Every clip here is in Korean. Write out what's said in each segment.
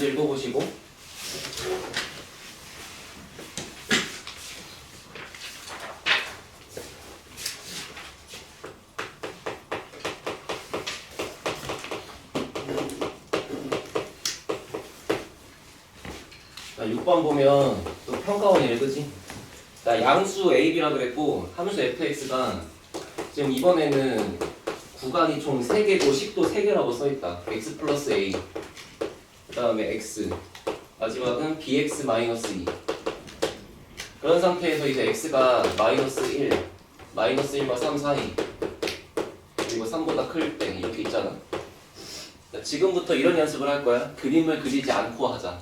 문제 읽어보시고. 자, 6번 보면 또 평가원이래, 그지? 자, 양수 AB라 그랬고 함수 fx가 지금 이번에는 구간이 총 3개고 식도 3개라고 써있다. x 플러스 a, 그 다음에 x, 마지막은 bx 마이너스 2. 그런 상태에서 이제 x가 마이너스 1, 마이너스 1과 3 사이, 그리고 3보다 클 때 이렇게 있잖아. 자, 지금부터 이런 연습을 할 거야. 그림을 그리지 않고 하자.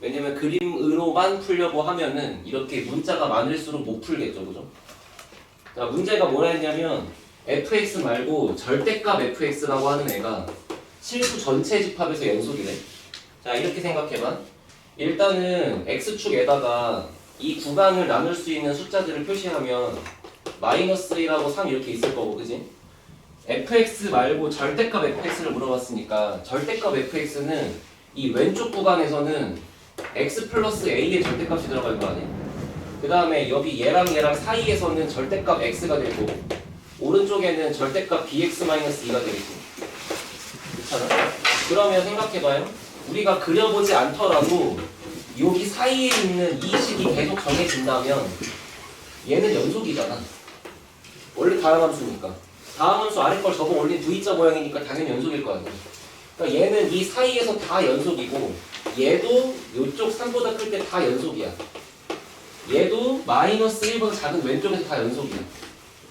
왜냐면 그림으로만 풀려고 하면은 이렇게 문자가 많을수록 못 풀겠죠, 그죠? 자, 문제가 뭐라 했냐면 fx 말고 절대값 fx라고 하는 애가 실수 전체 집합에서 연속이래. 자, 이렇게 생각해봐. 일단은 x축에다가 이 구간을 나눌 수 있는 숫자들을 표시하면 마이너스 1하고 3 이렇게 있을 거고, 그지? fx 말고 절대값 fx를 물어봤으니까 절대값 fx는 이 왼쪽 구간에서는 x 플러스 a의 절대값이 들어갈 거 아니야? 그 다음에 여기 얘랑 얘랑 사이에서는 절대값 x가 되고 오른쪽에는 절대값 bx 마이너스 2가 되겠지. 그렇잖아? 그러면 생각해봐요. 우리가 그려보지 않더라도 여기 사이에 있는 이 식이 계속 정해진다면 얘는 연속이잖아. 원래 다항함수니까. 다항함수 아래 걸 접어 올린 V자 모양이니까 당연히 연속일 거 아니야. 그러니까 얘는 이 사이에서 다 연속이고 얘도 이쪽 3보다 클 때 다 연속이야. 얘도 마이너스 1보다 작은 왼쪽에서 다 연속이야.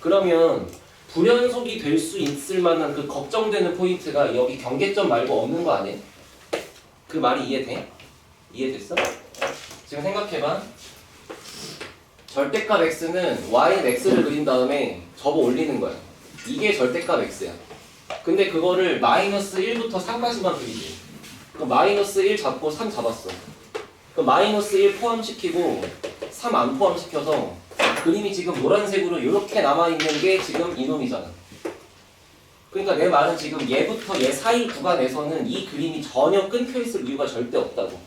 그러면 불연속이 될 수 있을 만한 그 걱정되는 포인트가 여기 경계점 말고 없는 거 아니야? 그 말이 이해돼? 이해됐어? 지금 생각해봐. 절대값 x는 y는 x를 그린 다음에 접어 올리는 거야. 이게 절대값 x야. 근데 그거를 마이너스 1부터 3까지만 그리지. 그럼 마이너스 1 잡고 3 잡았어. 그럼 마이너스 1 포함시키고 3 안 포함시켜서 그림이 지금 노란색으로 이렇게 남아있는 게 지금 이놈이잖아. 그러니까 내 말은 지금 얘부터 얘 사이 구간에서는 이 그림이 전혀 끊겨있을 이유가 절대 없다고.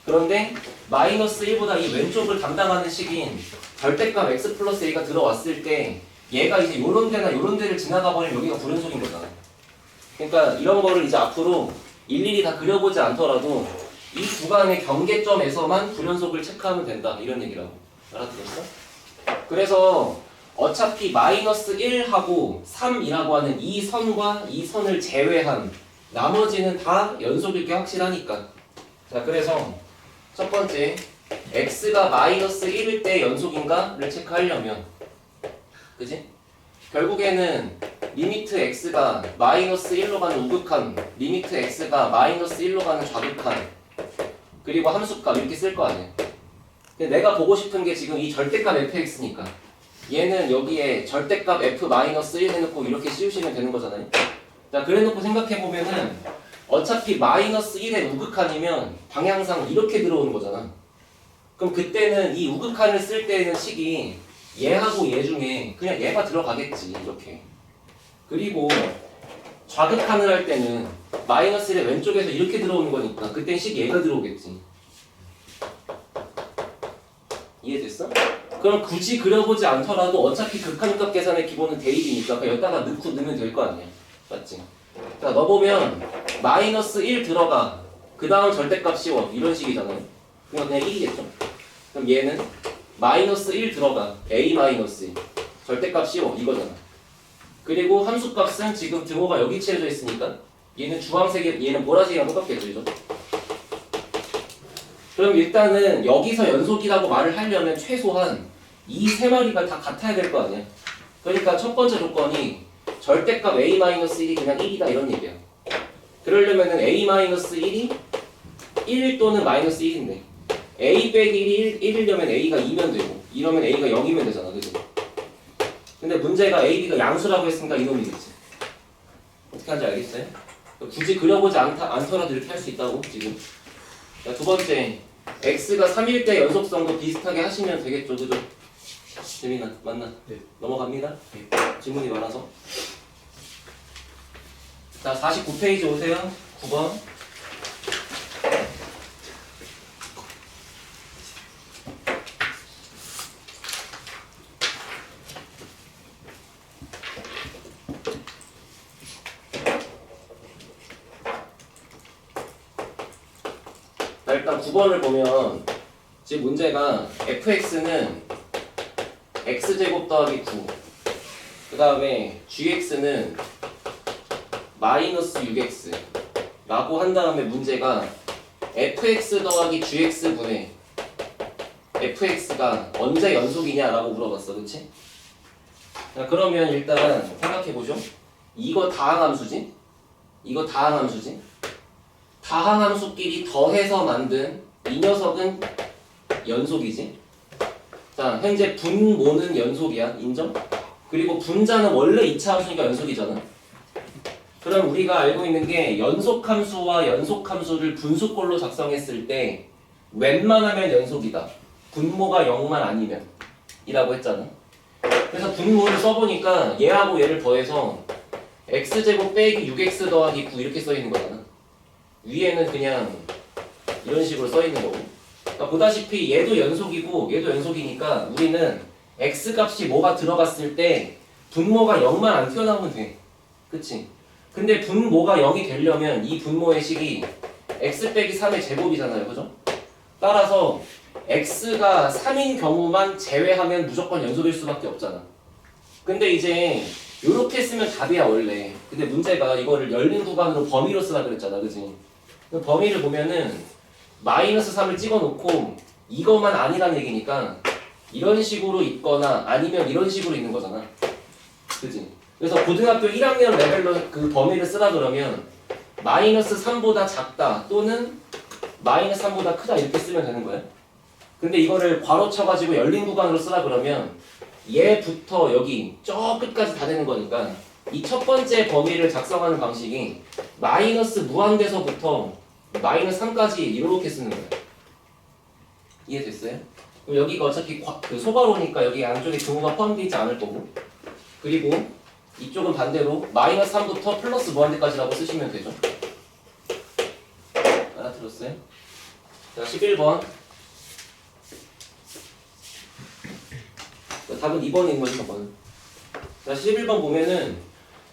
그런데 마이너스 1보다 이 왼쪽을 담당하는 식인 절대값 x 플러스 a가 들어왔을 때 얘가 이제 요런 데나 요런 데를 지나가 버리면 여기가 불연속인 거잖아. 그러니까 이런 거를 이제 앞으로 일일이 다 그려보지 않더라도 이 구간의 경계점에서만 불연속을 체크하면 된다. 이런 얘기라고. 알아들었어? 그래서 어차피 마이너스 1하고 3이라고 하는 이 선과 이 선을 제외한 나머지는 다 연속일 게 확실하니까. 자, 그래서 첫 번째 x가 마이너스 1일 때 연속인가를 체크하려면, 그지? 결국에는 리미트 x가 마이너스 1로 가는 우극한, 리미트 x가 마이너스 1로 가는 좌극한, 그리고 함수값 이렇게 쓸 거 아니야. 근데 내가 보고 싶은 게 지금 이 절대값 fx니까 얘는 여기에 절대값 f 마이너스 1 해놓고 이렇게 씌우시면 되는 거잖아요. 자, 그래놓고 생각해보면은 어차피 마이너스 1의 우극한이면 방향상 이렇게 들어오는 거잖아. 그럼 그때는 이 우극한을 쓸 때는 식이 얘하고 얘 중에 그냥 얘가 들어가겠지, 이렇게. 그리고 좌극한을 할 때는 마이너스 1의 왼쪽에서 이렇게 들어오는 거니까 그땐 식 얘가 들어오겠지. 이해됐어? 그럼 굳이 그려보지 않더라도 어차피 극한값 계산의 기본은 대입이니까 그냥 여기다가 넣으면 될 거 아니야. 맞지? 자, 너 보면 마이너스 1 들어가, 그 다음 절대값 씌워, 이런 식이잖아요. 그럼 그냥 1이겠죠? 그럼 얘는 마이너스 1 들어가, a 마이너스 1 절대값 씌워, 이거잖아. 그리고 함수값은 지금 등호가 여기 칠해져 있으니까 얘는 주황색에, 얘는 보라색이랑 똑같겠죠, 그죠? 그럼 일단은 여기서 연속이라고 말을 하려면 최소한 이 세 마리가 다 같아야 될 거 아니야. 그러니까 첫 번째 조건이 절대값 a-1이 그냥 1이다 이런 얘기야. 그러려면은 a-1이 1 또는 마이너스 1인데 a 빼기 1이려면 a가 2면 되고 이러면 a가 0이면 되잖아, 그지? 근데 문제가 a, b가 양수라고 했으니까 이놈이겠지. 어떻게 하는지 알겠어요? 굳이 그려보지 않더라도 이렇게 할 수 있다고 지금. 자, 두 번째, x가 3일 때 연속성도 비슷하게 하시면 되겠죠, 그죠? 재민아, 맞나? 네. 넘어갑니다. 네. 질문이 많아서. 자, 49페이지 오세요. 9번. 일단 9번을 보면 지금 문제가 fx는 x제곱 더하기 9, 그 다음에 gx는 마이너스 6x 라고 한 다음에 문제가 fx 더하기 gx분의 fx가 언제 연속이냐라고 물어봤어. 그치? 자, 그러면 일단 생각해보죠. 이거 다항함수지? 이거 다항함수지? 다항함수끼리 더해서 만든 이 녀석은 연속이지? 자, 현재 분모는 연속이야. 인정? 그리고 분자는 원래 2차 함수니까 연속이잖아. 그럼 우리가 알고 있는 게 연속함수와 연속함수를 분수꼴로 작성했을 때 웬만하면 연속이다. 분모가 0만 아니면 이라고 했잖아. 그래서 분모를 써보니까 얘하고 얘를 더해서 x제곱 빼기 6x 더하기 9 이렇게 써있는 거잖아. 위에는 그냥 이런 식으로 써있는 거고. 그러니까 보다시피 얘도 연속이고 얘도 연속이니까 우리는 x 값이 뭐가 들어갔을 때 분모가 0만 안 튀어나오면 돼. 그치? 근데 분모가 0이 되려면 이 분모의 식이 x 빼기 3의 제곱이잖아요. 그죠? 따라서 x가 3인 경우만 제외하면 무조건 연속일 수밖에 없잖아. 근데 이제 요렇게 쓰면 답이야 원래. 근데 문제가 이거를 열린 구간으로 범위로 쓰라 그랬잖아. 그치? 범위를 보면은 마이너스 3을 찍어놓고 이거만 아니란 얘기니까 이런 식으로 있거나 아니면 이런 식으로 있는 거잖아. 그치? 그래서 고등학교 1학년 레벨로 그 범위를 쓰라 그러면 마이너스 3보다 작다 또는 마이너스 3보다 크다 이렇게 쓰면 되는 거야. 근데 이거를 괄호 쳐가지고 열린 구간으로 쓰라 그러면 얘부터 여기 저 끝까지 다 되는 거니까 이 첫 번째 범위를 작성하는 방식이 마이너스 무한대서부터 마이너스 3까지 이렇게 쓰는 거야. 이해됐어요? 그럼 여기가 어차피 그 소괄호니까 여기 안쪽에 등호가 포함되어 있지 않을 거고, 그리고 이쪽은 반대로 마이너스 3부터 플러스 무한대까지라고 쓰시면 되죠. 알아들었어요? 자, 11번. 답은 2번에 있는 거지, 저번은. 자, 11번 보면은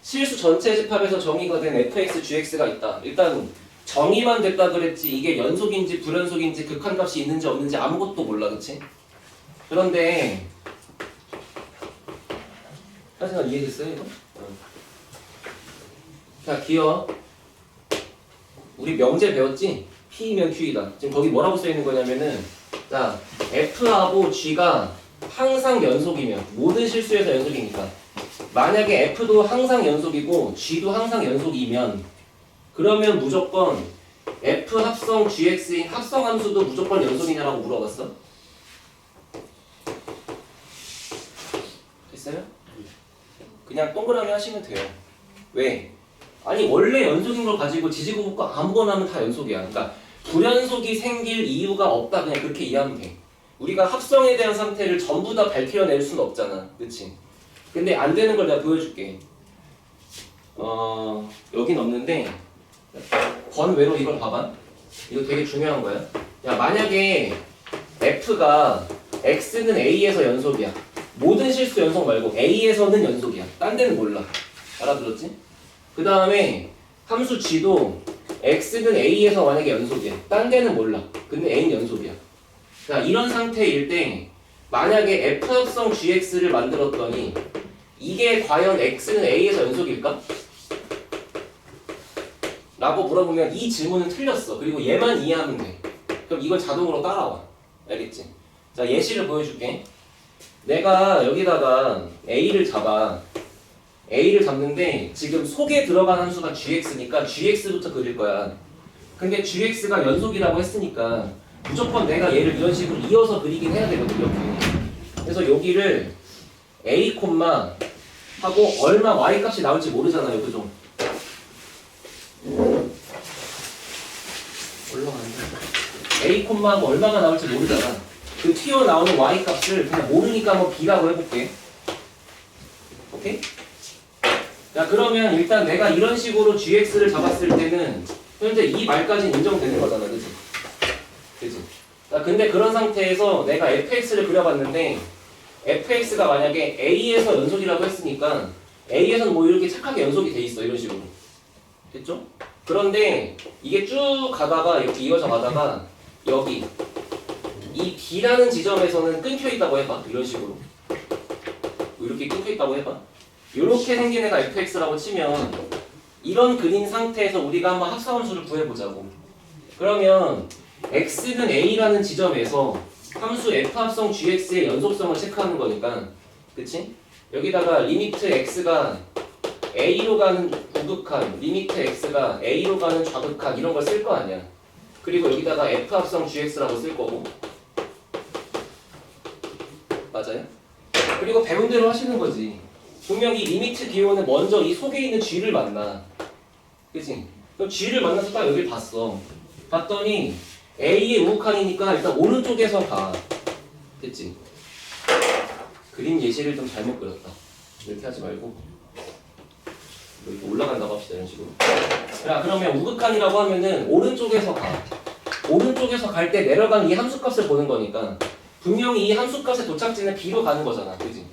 실수 전체 집합에서 정의가 된 fx, gx가 있다. 일단 정의만 됐다 그랬지 이게 연속인지 불연속인지 극한값이 있는지 없는지 아무것도 몰라. 그치? 그런데 하지만 이해됐어요 이거? 자, 기억. 우리 명제 배웠지? P면 Q이다. 지금 거기 뭐라고 써있는 거냐면은, 자, F하고 G가 항상 연속이면, 모든 실수에서 연속이니까, 만약에 F도 항상 연속이고 G도 항상 연속이면, 그러면 무조건 F 합성 GX인 합성함수도 무조건 연속이냐라고 물어봤어. 됐어요? 그냥 동그라미 하시면 돼요. 왜? 아니 원래 연속인 걸 가지고 지지고 볶고 아무거나 하면 다 연속이야. 그러니까 불연속이 생길 이유가 없다. 그냥 그렇게 이해하면 돼. 우리가 합성에 대한 상태를 전부 다 밝혀낼 수는 없잖아. 그치? 근데 안 되는 걸 내가 보여줄게. 여긴 없는데 번외로 이걸 봐봐. 이거 되게 중요한 거야. 야, 만약에 F가 X는 A에서 연속이야. 모든 실수 연속 말고 A에서는 연속이야. 딴 데는 몰라. 알아들었지? 그 다음에 함수 G도 X는 A에서 만약에 연속이야. 딴 데는 몰라. 근데 A는 연속이야. 자, 이런 상태일 때 만약에 F 합성 GX를 만들었더니 이게 과연 X는 A에서 연속일까? 라고 물어보면 이 질문은 틀렸어. 그리고 얘만 이해하면 돼. 그럼 이걸 자동으로 따라와. 알겠지? 자, 예시를 보여줄게. 내가 여기다가 A를 잡아. A를 잡는데 지금 속에 들어간 함수가 gx니까 gx부터 그릴 거야. 근데 gx가 연속이라고 했으니까 무조건 내가 얘를 이런 식으로 이어서 그리긴 해야 되거든. 이렇게. 그래서 여기를 a, 하고 얼마 y값이 나올지 모르잖아요. 그죠? 올라가는데 a, 하고 얼마가 나올지 모르잖아. 그 튀어나오는 y값을 그냥 모르니까 뭐 b라고 해볼게. 오케이? 자, 그러면 일단 내가 이런 식으로 gx를 잡았을 때는 현재 이 말까지는 인정되는 거잖아. 그치? 그치? 자, 근데 그런 상태에서 내가 fx를 그려봤는데 fx가 만약에 a에서 연속이라고 했으니까 a에서는 뭐 이렇게 착하게 연속이 돼 있어. 이런 식으로. 됐죠? 그런데 이게 쭉 가다가 이렇게 이어져 가다가 여기 이 B라는 지점에서는 끊겨 있다고 해봐. 이런 식으로 이렇게 끊겨 있다고 해봐. 이렇게 생긴 애가 fx라고 치면 이런 그린 상태에서 우리가 한번 합성함수를 구해보자고. 그러면 x는 a라는 지점에서 함수 f 합성 gx의 연속성을 체크하는 거니까, 그치? 여기다가 리미트 x가 a로 가는 우극한, 리미트 x가 a로 가는 좌극한 이런 걸 쓸 거 아니야. 그리고 여기다가 f 합성 gx라고 쓸 거고. 맞아요? 그리고 배운대로 하시는 거지. 분명 이 리미트 기호는 먼저 이 속에 있는 g를 만나. 그치? 그럼 g를 만나서 딱 여길 봤어. 봤더니 a의 우극한이니까 일단 오른쪽에서 가. 됐지? 그림 예시를 좀 잘못 그렸다. 이렇게 하지 말고 이렇게 올라간다고 합시다. 이런 식으로. 자, 그러면 우극한이라고 하면은 오른쪽에서 가. 오른쪽에서 갈 때 내려간 이 함수값을 보는 거니까 분명히 이 함수값의 도착지는 b로 가는 거잖아. 그지?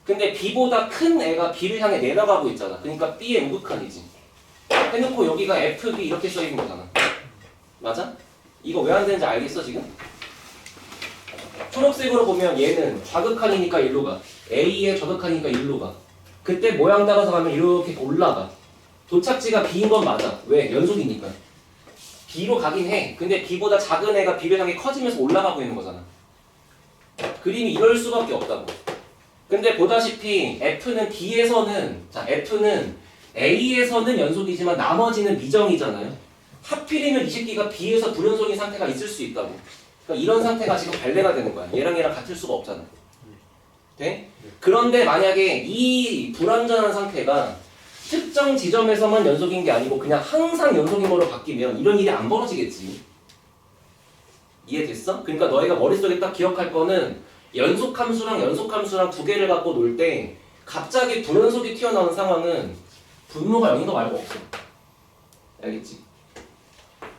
근데 b보다 큰 애가 b를 향해 내려가고 있잖아. 그러니까 b의 우극한이지. 해놓고 여기가 fb 이렇게 써있는 거잖아. 맞아? 이거 왜 안 되는지 알겠어 지금? 초록색으로 보면 얘는 좌극한이니까 일로 가. a의 좌극한이니까 일로 가. 그때 모양 따라서 가면 이렇게 올라가. 도착지가 b인 건 맞아. 왜? 연속이니까. b로 가긴 해. 근데 b보다 작은 애가 b를 향해 커지면서 올라가고 있는 거잖아. 그림이 이럴 수밖에 없다고. 근데 보다시피 f는 b에서는, 자, f는 a에서는 연속이지만 나머지는 미정이잖아요. 하필이면 이 새끼가 b에서 불연속인 상태가 있을 수 있다고. 그러니까 이런 상태가 지금 발레가 되는 거야. 얘랑 같을 수가 없잖아. 돼? 그런데 만약에 이 불완전한 상태가 특정 지점에서만 연속인 게 아니고 그냥 항상 연속인 걸로 바뀌면 이런 일이 안 벌어지겠지. 이해됐어? 그러니까 너희가 머릿속에 딱 기억할 거는 연속함수랑 두 개를 갖고 놀 때 갑자기 불연속이 튀어나오는 상황은 분모가 0인 거 말고 없어. 알겠지?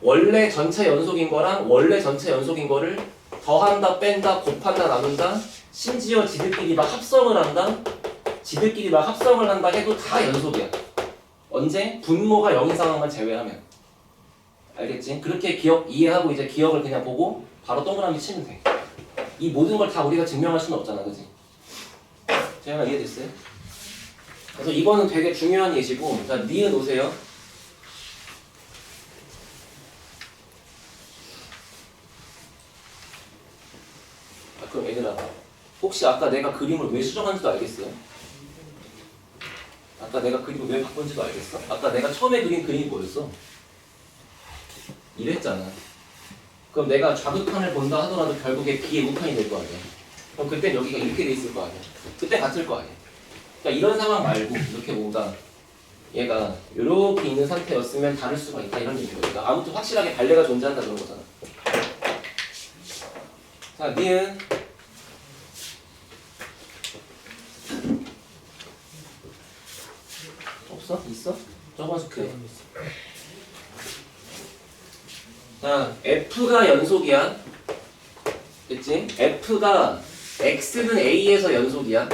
원래 전체 연속인 거랑 원래 전체 연속인 거를 더한다, 뺀다, 곱한다, 나눈다, 심지어 지들끼리 막 합성을 한다, 지들끼리 막 합성을 한다 해도 다 연속이야. 언제? 분모가 0인 상황만 제외하면. 알겠지? 그렇게 이해하고 이제 기억을 그냥 보고 바로 동그라미 치면 돼. 이 모든 걸 다 우리가 증명할 수는 없잖아, 그지? 재현아 이해됐어요? 그래서 이거는 되게 중요한 예시고, 자, 니은 오세요. 그럼 얘들아, 혹시 아까 내가 그림을 왜 수정한지도 알겠어요? 아까 내가 그림을 왜 바꾼지도 알겠어? 아까 내가 처음에 그린 그림이 뭐였어? 이랬잖아. 그럼 내가 좌극한을 본다 하더라도 결국에 b의 우극한이 될 거 아니야. 그럼 그땐 여기가 이렇게 돼 있을 거 아니야. 그때 같을 거 아니야. 그러니까 이런 상황 말고 이렇게 뭔가 얘가 이렇게 있는 상태였으면 다를 수가 있다 이런 얘기거든. 그러니까 아무튼 확실하게 발레가 존재한다 그런 거잖아. 자, 니은 없어? 있어? 저번 스크래. 자, f가 연속이야. 됐지? f가 x는 a에서 연속이야.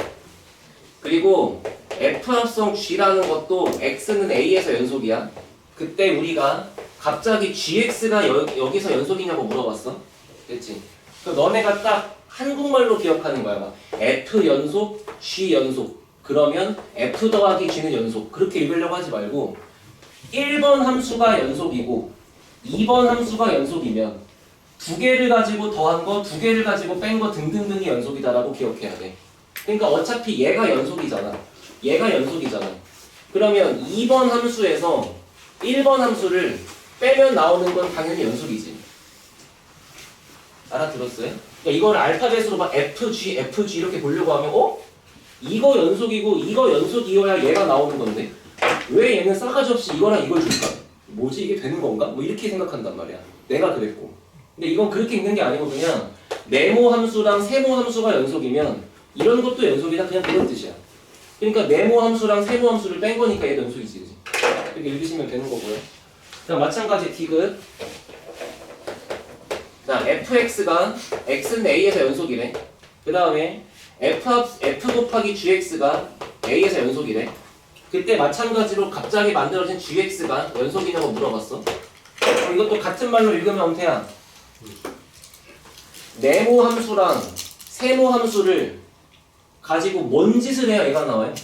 그리고 f 합성 g라는 것도 x는 a에서 연속이야. 그때 우리가 갑자기 gx가 여기서 연속이냐고 물어봤어. 됐지? 그럼 너네가 딱 한국말로 기억하는 거야. 막 f 연속, g 연속. 그러면 f 더하기 g는 연속. 그렇게 읽으려고 하지 말고 1번 함수가 연속이고 2번 함수가 연속이면 두 개를 가지고 더한 거, 두 개를 가지고 뺀 거 등등등이 연속이다라고 기억해야 돼. 그러니까 어차피 얘가 연속이잖아. 얘가 연속이잖아. 그러면 2번 함수에서 1번 함수를 빼면 나오는 건 당연히 연속이지. 알아들었어요? 그러니까 이걸 알파벳으로 막 FG, FG 이렇게 보려고 하면 이거 연속이고 이거 연속이어야 얘가 나오는 건데 왜 얘는 싸가지 없이 이거랑 이걸 줄까? 뭐지 이게 되는 건가? 뭐 이렇게 생각한단 말이야. 내가 그랬고. 근데 이건 그렇게 읽는 게 아니고 그냥 네모 함수랑 세모 함수가 연속이면 이런 것도 연속이다 그냥 그런 뜻이야. 그러니까 네모 함수랑 세모 함수를 뺀 거니까 얘도 연속이지. 그치? 이렇게 읽으시면 되는 거고요. 자, 마찬가지 디귿. 자, fx가 x는 a에서 연속이래. 그 다음에 f 곱하기 gx가 a에서 연속이래. 그때 마찬가지로 갑자기 만들어진 gx가 연속이냐고 물어봤어. 그럼 이것도 같은 말로 읽으면 엄태야. 네모 함수랑 세모 함수를 가지고 뭔 짓을 해야 얘가 나와요?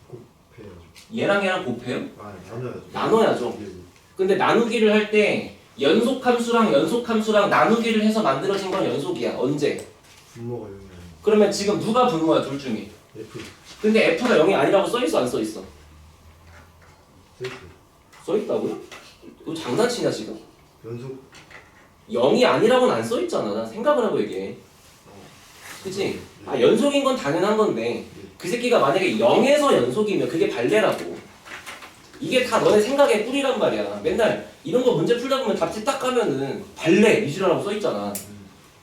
곱해야죠. 얘랑 곱해요? 아, 나눠야죠. 나눠야죠. 예, 예. 근데 나누기를 할 때 연속함수랑 나누기를 해서 만들어진 건 연속이야. 언제? 분모가 0이 아니고 그러면 지금 누가 분모야 둘 중에? F 근데 F가 0이 아니라고 써있어 안 써있어? 세이프 써있다고요? 이거 장난치냐 지금? 연속 0이 아니라고는 안 써있잖아. 난 생각을 하고 얘기해. 그치? 아 연속인 건 당연한 건데 그 새끼가 만약에 0에서 연속이면 그게 발레라고. 이게 다 너네 생각의 뿌리란 말이야. 맨날 이런 거 문제 풀다 보면 답지 딱 가면은 발레 이지라고 써있잖아.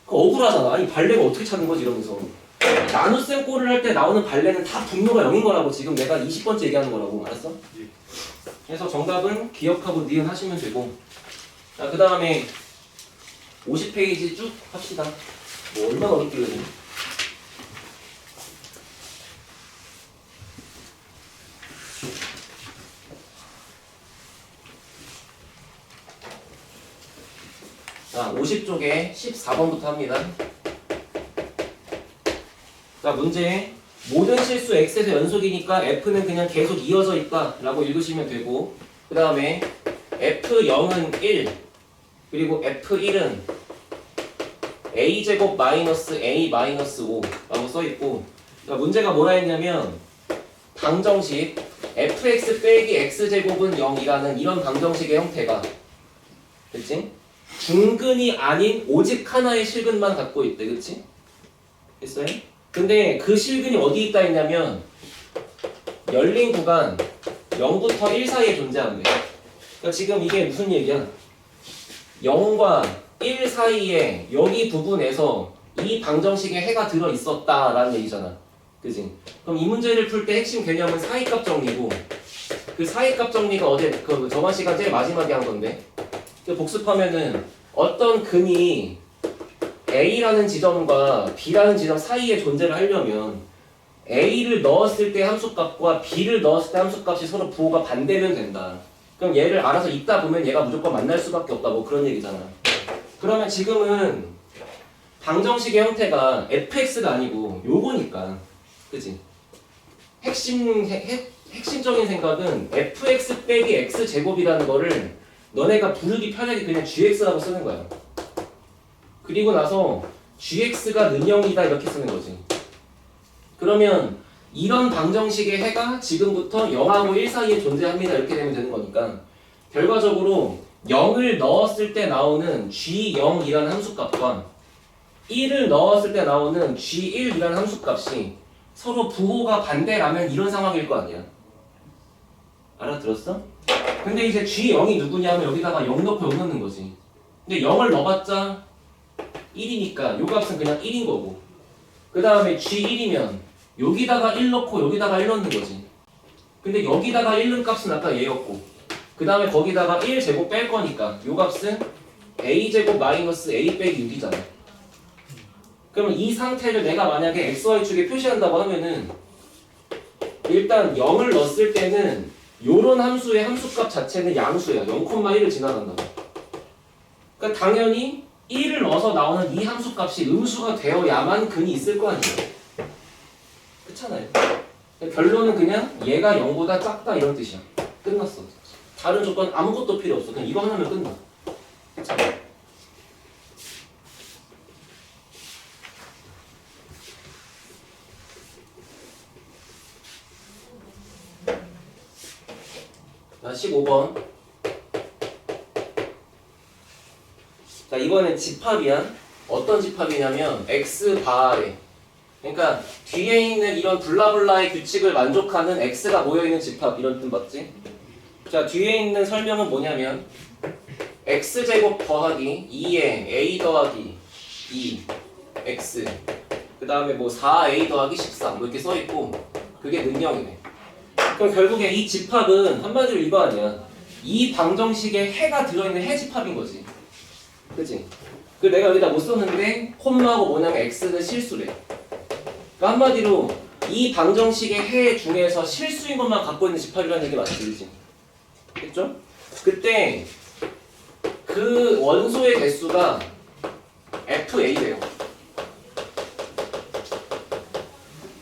그거 억울하잖아. 아니 발레가 어떻게 찾는 거지 이러면서. 나눗셈 꼴을 할 때 나오는 발레는 다 분모가 0인 거라고. 지금 내가 20번째 얘기하는 거라고. 알았어? 예. 그래서 정답은 기억하고 니은 하시면 되고. 자, 그 다음에 50페이지 쭉 합시다. 뭐 얼마나 어렵길래. 자, 50쪽에 14번부터 합니다. 자, 문제. 모든 실수 x에서 연속이니까 f는 그냥 계속 이어져 있다 라고 읽으시면 되고, 그 다음에 f0은 1, 그리고 f1은 a제곱 마이너스 a 마이너스 5 라고 써있고, 자, 문제가 뭐라 했냐면 방정식 fx 빼기 x제곱은 0이라는 이런 방정식의 형태가, 그치? 중근이 아닌 오직 하나의 실근만 갖고 있대. 그치? 됐어요? 근데 그 실근이 어디 있다 했냐면 열린 구간 0부터 1 사이에 존재한대. 그러니까 지금 이게 무슨 얘기야? 0과 1 사이에 여기 부분에서 이 방정식에 해가 들어 있었다라는 얘기잖아. 그지? 그럼 이 문제를 풀 때 핵심 개념은 사이값 정리고, 그 사이값 정리가 어제 저번 시간 제일 마지막에 한 건데, 복습하면은 어떤 근이 A라는 지점과 B라는 지점 사이에 존재를 하려면 A를 넣었을 때 함수값과 B를 넣었을 때 함수값이 서로 부호가 반대면 된다. 그럼 얘를 알아서 읽다 보면 얘가 무조건 만날 수밖에 없다. 뭐 그런 얘기잖아. 그러면 지금은 방정식의 형태가 fx가 아니고 요거니까. 그치? 핵심적인 생각은 fx 빼기 x제곱이라는 거를 너네가 부르기 편하게 그냥 gx라고 쓰는 거야. 그리고 나서 gx가 는영이다 이렇게 쓰는 거지. 그러면 이런 방정식의 해가 지금부터 0하고 1 사이에 존재합니다 이렇게 되면 되는 거니까, 결과적으로 0을 넣었을 때 나오는 g0이라는 함수값과 1을 넣었을 때 나오는 g1이라는 함수값이 서로 부호가 반대라면 이런 상황일 거 아니야. 알아들었어? 근데 이제 g0이 누구냐 하면 여기다가 0 넣고 0 넣는 거지. 근데 0을 넣어봤자 1이니까 요 값은 그냥 1인 거고, 그 다음에 g1이면 여기다가 1 넣고 여기다가 1 넣는 거지. 근데 여기다가 1 넣은 값은 아까 얘였고, 그 다음에 거기다가 1제곱 뺄 거니까 요 값은 a제곱 마이너스 a 빼기 6이잖아. 그러면 이 상태를 내가 만약에 xy축에 표시한다고 하면은 일단 0을 넣었을 때는 요런 함수의 함수값 자체는 양수야. 0,1을 지나간다고. 그러니까 당연히 1을 넣어서 나오는 이 함수값이 음수가 되어야만 근이 있을 거 아니에요. 그렇잖아요. 결론은 그냥 얘가 0보다 작다 이런 뜻이야. 끝났어. 다른 조건 아무것도 필요 없어. 그냥 이거 하나면 끝나. 괜찮아. 자, 15번. 자, 이번엔 집합이야. 어떤 집합이냐면 x바에, 그러니까 뒤에 있는 이런 블라블라의 규칙을 만족하는 x가 모여있는 집합, 이런 뜻 맞지? 자, 뒤에 있는 설명은 뭐냐면 x제곱 더하기 2에 a 더하기 2 x, 그 다음에 뭐 4a 더하기 13 뭐 이렇게 써있고, 그게 능력이네. 그럼 결국에 이 집합은 한마디로 이거 아니야. 이 방정식에 해가 들어있는 해집합인 거지. 그치? 그 내가 여기다 못 썼는데 콤마하고 뭐냐면 x는 실수래. 그러니까 한마디로 이 방정식의 해 중에서 실수인 것만 갖고 있는 집합이라는 얘기 맞지? 그치? 됐죠? 그때 그 그 원소의 개수가 FA래요.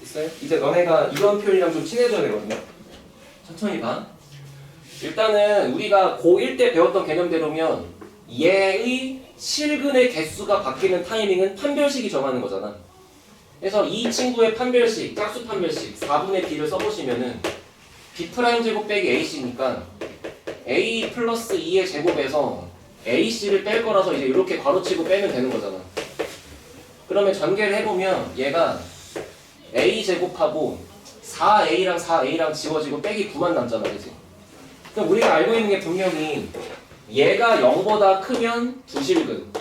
있어요? 이제 너네가 이런 표현이랑 좀 친해져야 되거든요. 천천히 봐. 일단은 우리가 고1 때 배웠던 개념대로면 얘의 실근의 개수가 바뀌는 타이밍은 판별식이 정하는 거잖아. 그래서 이 친구의 판별식, 짝수 판별식 4분의 b를 써보시면은 b' 제곱 빼기 ac니까 a 플러스 2의 제곱에서 ac를 뺄 거라서 이제 이렇게 괄호치고 빼면 되는 거잖아. 그러면 전개를 해보면 얘가 a 제곱하고 4a랑 4a랑 지워지고 빼기 9만 남잖아, 그치? 그럼 우리가 알고 있는 게 분명히 얘가 0보다 크면 두실근,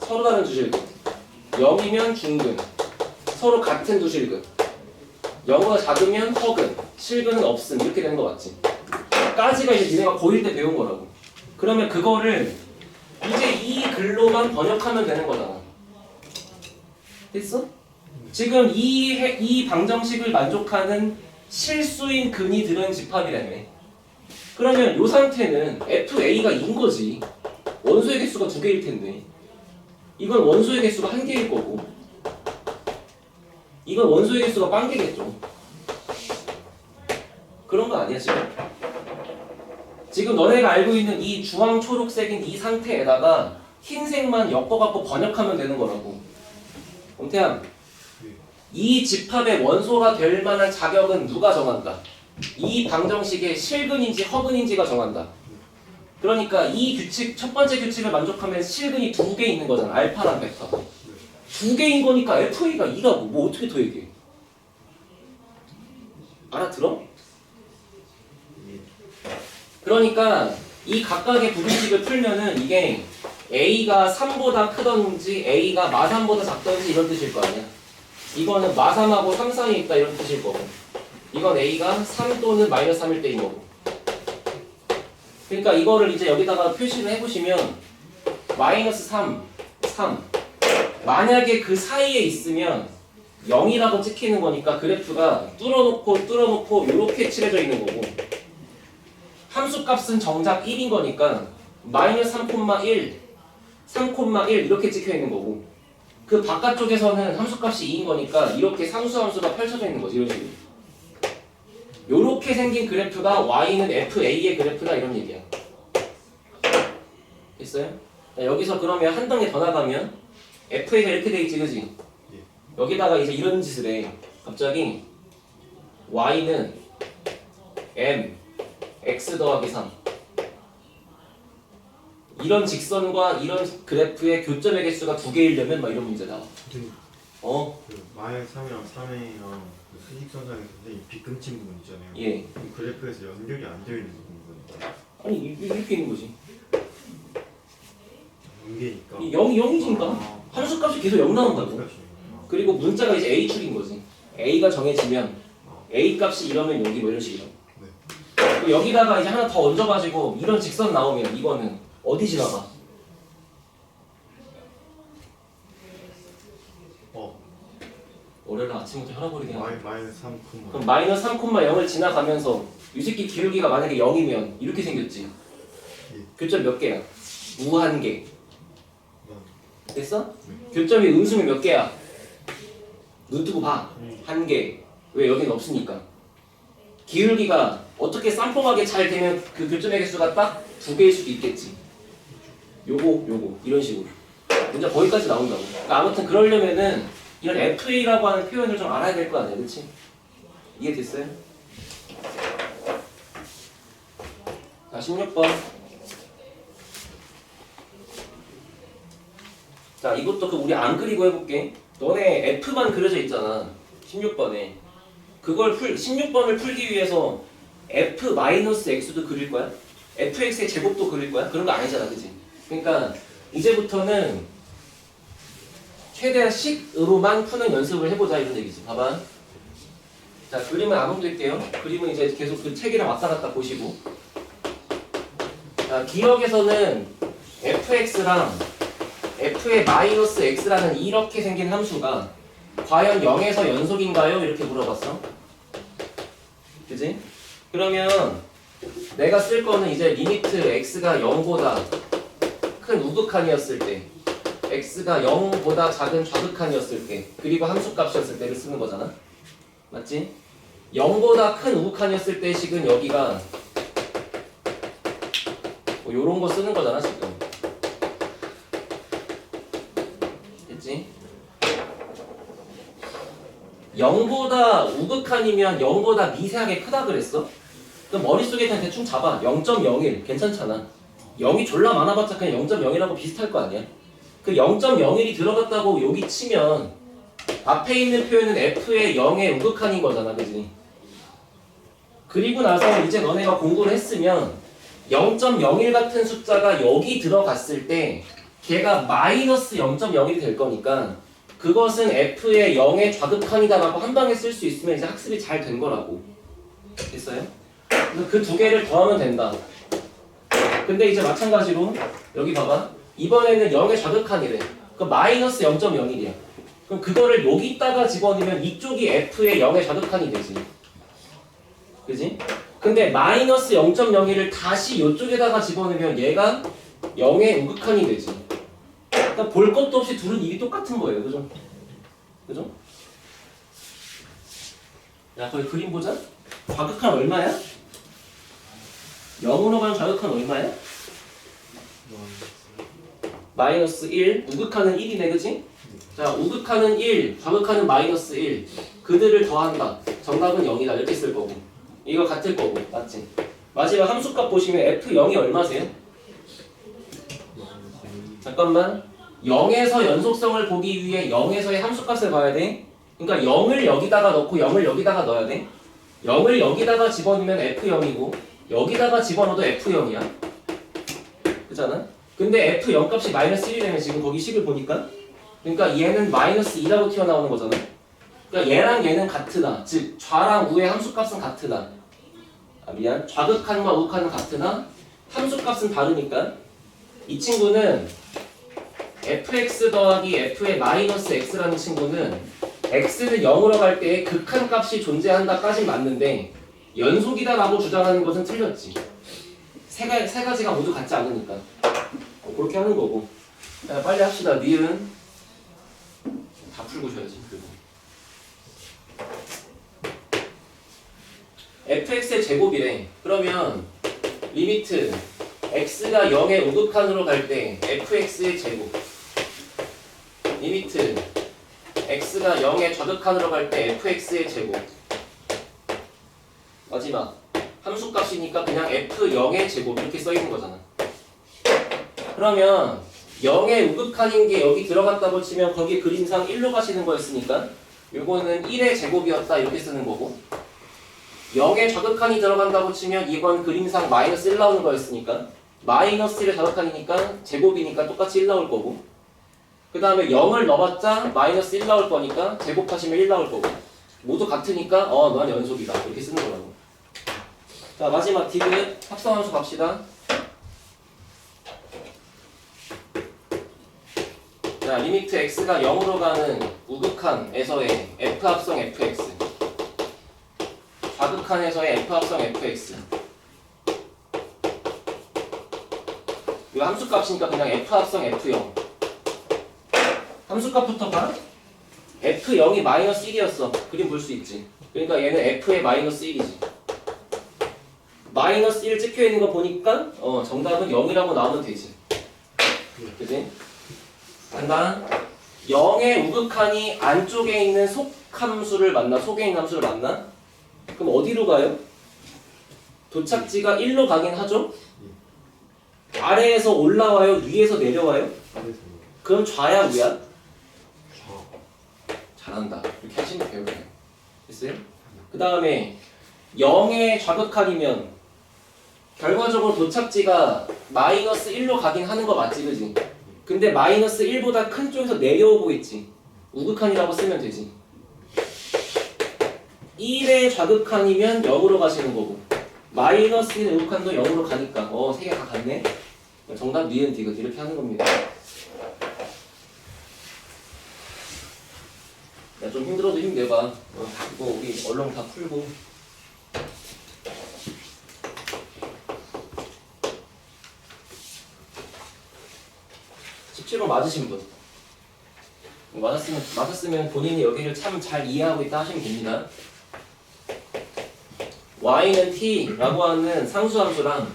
서로 다른 두실근. 0이면 중근, 서로 같은 두실근. 0보다 작으면 허근, 실근은 없음. 이렇게 되는 거 맞지? 까지가 이제 니네가 고1 때 배운 거라고. 그러면 그거를 이제 이 글로만 번역하면 되는 거잖아. 됐어? 지금 이 방정식을 만족하는 실수인 근이 들은 집합이라며. 그러면 이 상태는 FA가 2인 거지. 원소의 개수가 2개일 텐데. 이건 원소의 개수가 1개일 거고. 이건 원소의 개수가 0개겠죠. 그런 거 아니야, 지금? 지금 너네가 알고 있는 이 주황 초록색인 이 상태에다가 흰색만 엮어갖고 번역하면 되는 거라고. 엄태양, 이 집합의 원소가 될 만한 자격은 누가 정한다? 이 방정식의 실근인지 허근인지가 정한다. 그러니까 이 규칙, 첫 번째 규칙을 만족하면 실근이 2개 있는 거잖아. 알파랑 베타. 2개인 거니까 FA가 2라고. 뭐 어떻게 더 얘기해? 알아들어? 그러니까 이 각각의 부등식을 풀면은 이게 A가 3보다 크던지 A가 마3보다 작던지 이런 뜻일 거 아니야. 이거는 마3하고 3 사이에 있다 이런 뜻일 거고, 이건 A가 3 또는 마이너스 3일 때인 거고. 그러니까 이거를 이제 여기다가 표시를 해보시면 마이너스 3, 3 만약에 그 사이에 있으면 0이라고 찍히는 거니까 그래프가 뚫어놓고 이렇게 칠해져 있는 거고, 함수값은 정작 1인 거니까 마이너스 3,1, 3,1 이렇게 찍혀 있는 거고, 그 바깥쪽에서는 함수값이 2인 거니까 이렇게 상수함수가 펼쳐져 있는 거지. 이런 식으로. 요렇게 생긴 그래프가 y는 FA의 그래프다 이런 얘기야. 됐어요? 여기서 그러면 한 단계 더 나가면 FA가 이렇게 돼 있지, 그지? 여기다가 이제 이런 짓을 해. 갑자기 y는 m x 더하기 3, 이런 직선과 이런 그래프의 교점의 개수가 2개이려면 막 이런 문제 나와. 선생님, 어? 그 마이너스 3이랑 3이랑 그 수직선상에 선생님 빗금친 부분 있잖아요. 예. 그 그래프에서 연결이 안 되어 있는 부분이죠. 아니 이렇게 있는 거지. 연계니까. 이 0이 0이니까 함수값이 계속 0 나온다고. 그리고 문자가 이제 a축인 거지. a가 정해지면 a 값이 이러면 여기 뭐 이런 식이죠. 네. 여기다가 이제 하나 더 얹어가지고 이런 직선 나오면 이거는 어디 지나가? 월요일 아침부터 혈압오르게 하네. 마이너스 3, 그럼 마이너스 3,0을 지나가면서 이 새끼 기울기가 만약에 0이면 이렇게 생겼지. 예. 교점 몇 개야? 무한개. 됐어? 네. 교점이 음수면 몇 개야? 눈 뜨고 봐. 1개. 왜? 여기는 없으니까. 기울기가 어떻게 쌈뽕하게 잘 되면 그 교점의 개수가 딱 2개일 수도 있겠지. 요거 이런 식으로. 문제 거기까지 나온다고. 그러니까 아무튼 그러려면은 이런 FA라고 하는 표현을 좀 알아야 될 거 아니야, 그렇지? 이해됐어요? 자, 16번. 자, 이것도 우리 안 그리고 해볼게. 너네 F만 그려져 있잖아. 16번에. 그걸 16번을 풀기 위해서 F-X도 그릴 거야? fx의 제곱도 그릴 거야? 그런 거 아니잖아, 그치? 그러니까 이제부터는 최대한 식으로만 푸는 연습을 해보자 이런 얘기지. 봐봐. 자, 그림을 안 옮길게요. 그림은 이제 계속 그 책이랑 왔다 갔다 보시고. 자, 기억에서는 fx랑 f의 마이너스 x라는 이렇게 생긴 함수가 과연 0에서 연속인가요? 이렇게 물어봤어. 그지? 그러면 내가 쓸 거는 이제 리미트 x가 0보다 큰 우극한이었을 때 x가 0보다 작은 좌극한이었을 때 그리고 함수값이었을 때를 쓰는 거잖아. 맞지? 0보다 큰 우극한이었을 때 식은 여기가 뭐 요런 거 쓰는 거잖아 지금. 됐지? 0보다 우극한이면 0보다 미세하게 크다 그랬어? 그럼 머릿속에 그냥 대충 잡아. 0.01 괜찮잖아. 0이 졸라 많아봤자 그냥 0.0이라고 비슷할 거 아니야? 그 0.01이 들어갔다고 여기 치면 앞에 있는 표현은 f의 0의 우극한인 거잖아, 그지? 그리고 나서 이제 너네가 공부를 했으면 0.01 같은 숫자가 여기 들어갔을 때 걔가 마이너스 0.01이 될 거니까 그것은 f의 0의 좌극한이다라고 한 방에 쓸 수 있으면 이제 학습이 잘 된 거라고. 됐어요? 그래서 그 두 개를 더하면 된다. 근데 이제 마찬가지로 여기 봐봐. 이번에는 0의 좌극한이래. 그럼 마이너스 0.01이야. 그럼 그거를 여기다가 집어넣으면 이쪽이 f의 0의 좌극한이 되지. 그지? 근데 마이너스 0.01을 다시 이쪽에다가 집어넣으면 얘가 0의 우극한이 되지. 그러니까 볼 것도 없이 둘은 일이 똑같은 거예요. 그죠? 그죠? 야, 거기 그림 보자. 좌극한 얼마야? 0으로 가는 좌극한 얼마야? 마이너스 1, 우극한은 1이네, 그치? 자, 우극한은 1, 좌극한은 마이너스 1. 그들을 더한다. 정답은 0이다. 이렇게 쓸 거고. 이거 같을 거고, 맞지? 마지막 함수값 보시면 f0이 얼마세요? 잠깐만. 0에서 연속성을 보기 위해 0에서의 함수값을 봐야 돼. 그러니까 0을 여기다가 넣고 0을 여기다가 넣어야 돼. 0을 여기다가 집어넣으면 f0이고 여기다가 집어넣어도 f0이야. 그잖아? 근데 f0 값이 마이너스 1이 되면 지금 거기 식을 보니까 그러니까 얘는 마이너스 2라고 튀어나오는 거잖아. 그러니까 얘랑 얘는 같으나 즉 좌랑 우의 함수값은 같으나 미안 좌극한과 우극한은 같으나 함수값은 다르니까 이 친구는 fx 더하기 f의 마이너스 x라는 친구는 x는 0으로 갈 때 극한값이 존재한다까진 맞는데 연속이다라고 주장하는 것은 틀렸지. 세 가지가 모두 같지 않으니까 그렇게 하는 거고. 자, 빨리 합시다. 니은 다 풀고 쉬어야지. 그리고 fx의 제곱이래. 그러면 리미트 x가 0의 우극한으로 갈 때 fx의 제곱 리미트 x가 0의 좌극한으로 갈 때 fx의 제곱 마지막 함수값이니까 그냥 f0의 제곱 이렇게 써있는 거잖아. 그러면 0의 우극한인 게 여기 들어갔다고 치면 거기 그림상 1로 가시는 거였으니까 요거는 1의 제곱이었다 이렇게 쓰는 거고 0의 좌극한이 들어간다고 치면 이건 그림상 마이너스 1 나오는 거였으니까 마이너스 1의 좌극한이니까 제곱이니까 똑같이 1 나올 거고 그 다음에 0을 넣어봤자 마이너스 1 나올 거니까 제곱하시면 1 나올 거고 모두 같으니까 넌 연속이다 이렇게 쓰는 거라고. 자 마지막 디귿 합성함수 갑시다. 자 리미트 x가 0으로 가는 우극한에서의 f 합성 fx 좌극한에서의 f 합성 fx 이 함수값이니까 그냥 f 합성 f0 함수값부터 봐. f0이 마이너스 1이었어. 그림 볼 수 있지. 그러니까 얘는 f의 마이너스 1이지. 마이너스 1 찍혀있는 거 보니까 정답은 0이라고 나오면 되지. 그치? 간다. 0의 우극한이 안쪽에 있는 속함수를 만나? 속에 있는 함수를 만나? 그럼 어디로 가요? 도착지가 1로 가긴 하죠? 아래에서 올라와요? 위에서 내려와요? 그럼 좌야 우야? 잘한다. 이렇게 하시면 돼요. 됐어요? 그 다음에 0의 좌극한이면 결과적으로 도착지가 마이너스 1로 가긴 하는 거 맞지 그지? 근데 마이너스 1보다 큰 쪽에서 내려오고 있지. 우극한이라고 쓰면 되지. 1의 좌극한이면 0으로 가시는 거고 마이너스 1의 우극한도 0으로 가니까 세 개 다 같네? 정답 니은 디귿 이렇게 하는 겁니다. 야, 좀 힘들어도 힘내봐. 이거 우리 얼른 다 풀고. 17번 맞으신 분. 맞았으면 본인이 여기를 참 잘 이해하고 있다 하시면 됩니다. y는 t라고 하는 상수함수랑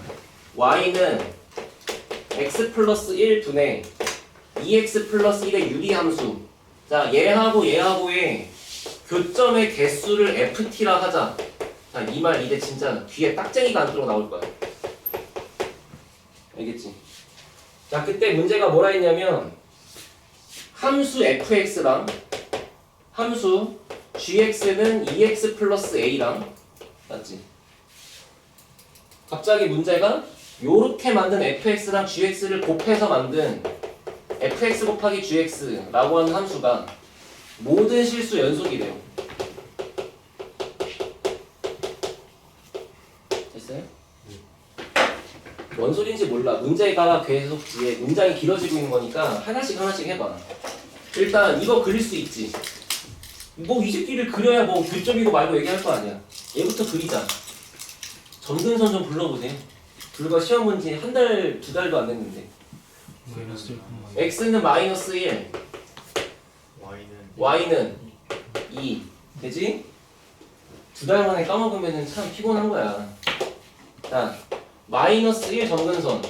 y는 x 플러스 1분의 2x 플러스 1의 유리함수. 자, 얘하고의 교점의 개수를 ft라 하자. 자, 이 말 이제 진짜 귀에 딱쟁이가 안 들어 나올 거야. 알겠지? 자, 그때 문제가 뭐라 했냐면 함수 fx랑 함수 gx는 2x 플러스 a랑 맞지? 갑자기 문제가 요렇게 만든 fx랑 gx를 곱해서 만든 fx 곱하기 gx라고 하는 함수가 모든 실수 연속이래요. 됐어요? 뭔 소린지 몰라. 문제가 계속 뒤에 문장이 길어지고 있는 거니까 하나씩 해봐. 일단 이거 그릴 수 있지. 뭐 이 새끼를 그려야 뭐 교점이고 말고 얘기할 거 아니야. 얘부터 그리자. 점근선 좀 불러보세요. 불과 시험 본 지 한 달, 두 달도 안 됐는데. x는 마이너스 1, y는 2. 되지? 두 달 만에 까먹으면 참 피곤한 거야. 자, 마이너스 1 점근선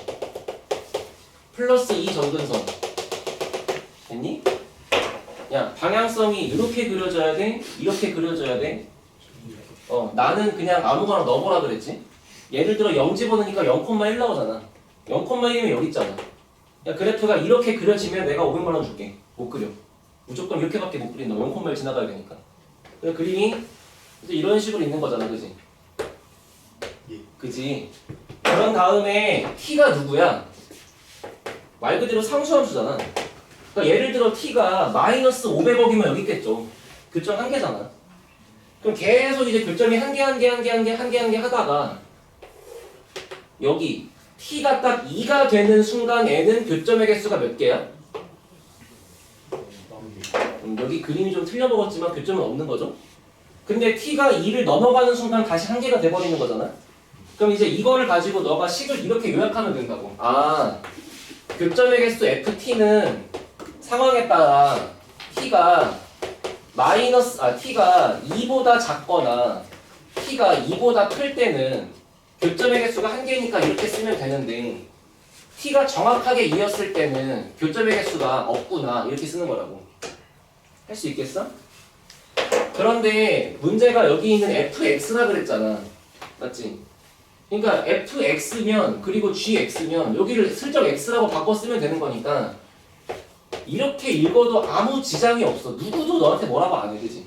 플러스 2 점근선 됐니? 야, 방향성이 이렇게 그려져야 돼? 이렇게 그려져야 돼? 나는 그냥 아무거나 넣어보라 그랬지? 예를 들어 0 집어넣으니까 0,1 나오잖아. 0,1이면 여기 있잖아. 야, 그래프가 이렇게 그려지면 내가 500만 원 줄게. 못 그려. 무조건 이렇게밖에 못 그린다. 0,1 지나가야 되니까. 그래, 그림이 이제 이런 식으로 있는 거잖아, 그지? 그지? 그런 다음에 t가 누구야? 말 그대로 상수함수잖아. 그러니까 예를 들어 t가 마이너스 500억이면 여기 있겠죠. 교점 한 개잖아. 그럼 계속 이제 교점이 한 개 하다가 여기 t가 딱 2가 되는 순간에는 교점의 개수가 몇 개야? 여기 그림이 좀 틀려 먹었지만 교점은 없는 거죠. 근데 t가 2를 넘어가는 순간 다시 한 개가 돼버리는 거잖아. 그럼 이제 이거를 가지고 너가 식을 이렇게 요약하면 된다고. 아, 교점의 개수 ft는 상황에 따라 t가 t가 2보다 작거나 t가 2보다 클 때는 교점의 개수가 한 개니까 이렇게 쓰면 되는데 t가 정확하게 2였을 때는 교점의 개수가 없구나 이렇게 쓰는 거라고. 할 수 있겠어? 그런데 문제가 여기 있는 fx라 그랬잖아. 맞지? 그러니까 fx면 그리고 gx면 여기를 슬쩍 x라고 바꿔 쓰면 되는 거니까 이렇게 읽어도 아무 지장이 없어. 누구도 너한테 뭐라고 안 해, 그지?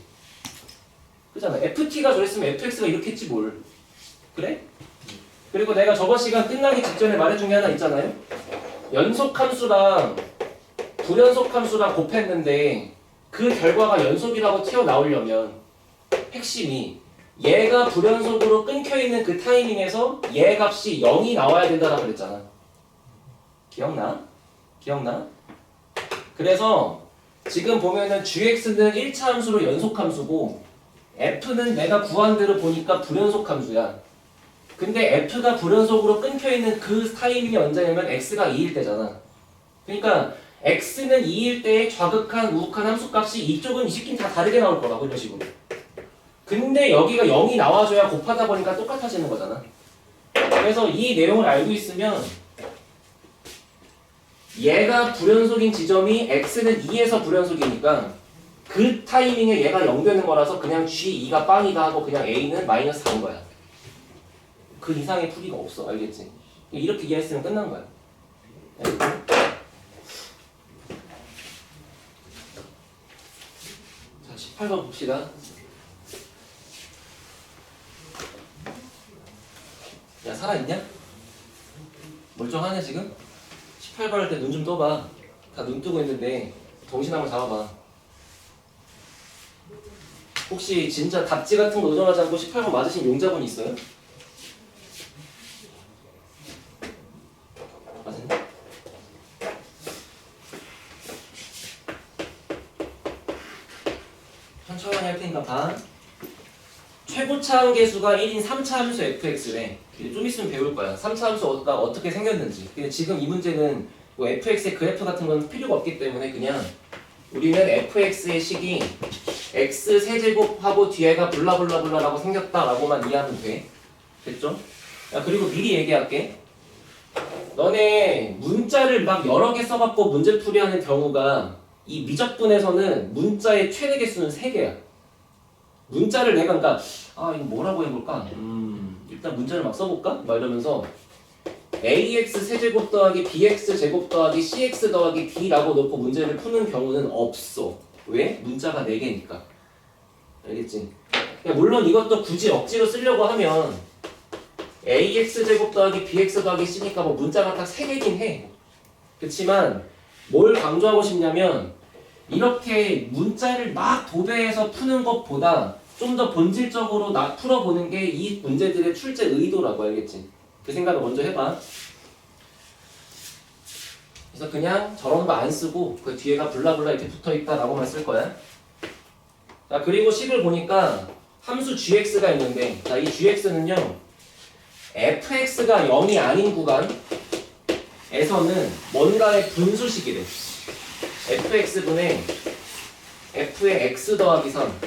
그잖아. ft가 저랬으면 fx가 이렇게 했지 뭘. 그래? 그리고 내가 저번 시간 끝나기 직전에 말해준 게 하나 있잖아요. 연속함수랑 불연속함수랑 곱했는데 그 결과가 연속이라고 튀어나오려면 핵심이 얘가 불연속으로 끊겨있는 그 타이밍에서 얘 값이 0이 나와야 된다라고 그랬잖아. 기억나? 그래서 지금 보면은 gx는 1차 함수로 연속함수고 f는 내가 구한 대로 보니까 불연속함수야. 근데 f가 불연속으로 끊겨있는 그 타이밍이 언제냐면 x가 2일 때잖아. 그러니까 x는 2일 때의 좌극한 우극한 함수값이 이쪽은 이 새끼는 다 다르게 나올 거라고 이런 식으로. 근데 여기가 0이 나와줘야 곱하다 보니까 똑같아지는 거잖아. 그래서 이 내용을 알고 있으면 얘가 불연속인 지점이 x는 2에서 불연속이니까 그 타이밍에 얘가 0 되는 거라서 그냥 g2가 빵이다 하고 그냥 a는 마이너스 4인 거야. 그 이상의 풀이가 없어. 알겠지? 이렇게 이해했으면 끝난 거야. 자, 18번 봅시다. 야, 살아있냐? 멀쩡하네 지금? 18번 할 때 눈 좀 떠봐. 다 눈 뜨고 있는데 정신 한번 잡아봐. 혹시 진짜 답지 같은 거 의존하지 않고 18번 맞으신 용자분 있어요? 맞았나? 천천히 할 테니까 봐. 최고차 함계수가 1인 3차 함수 fx래. 좀 있으면 배울 거야. 3차 함수가 어떻게 생겼는지. 근데 지금 이 문제는 뭐 fx의 그래프 같은 건 필요가 없기 때문에 그냥 우리는 fx의 식이 x 세제곱하고 뒤에가 블라블라블라라고 생겼다라고만 이해하면 돼. 됐죠? 야, 그리고 미리 얘기할게. 너네 문자를 막 여러 개 써갖고 문제 풀이하는 경우가 이 미적분에서는 문자의 최대 개수는 3개야. 문자를 내가 그러니까 이거 뭐라고 해볼까? 일단 문자를 막 써볼까? 막 이러면서 ax 세제곱 더하기 bx 제곱 더하기 cx 더하기 d라고 놓고 문제를 푸는 경우는 없어. 왜? 문자가 4개니까. 알겠지? 물론 이것도 굳이 억지로 쓰려고 하면 ax 제곱 더하기 bx 더하기 c니까 뭐 문자가 딱 3개긴 해. 그치만 뭘 강조하고 싶냐면 이렇게 문자를 막 도배해서 푸는 것보다 좀 더 본질적으로 풀어보는 게 이 문제들의 출제 의도라고. 알겠지? 그 생각을 먼저 해봐. 그래서 그냥 저런 거 안 쓰고 그 뒤에가 블라블라 이렇게 붙어있다라고만 쓸 거야. 자, 그리고 식을 보니까 함수 gx가 있는데, 자, 이 gx는요 fx가 0이 아닌 구간에서는 뭔가의 분수식이래. fx분의 f의 x 더하기 3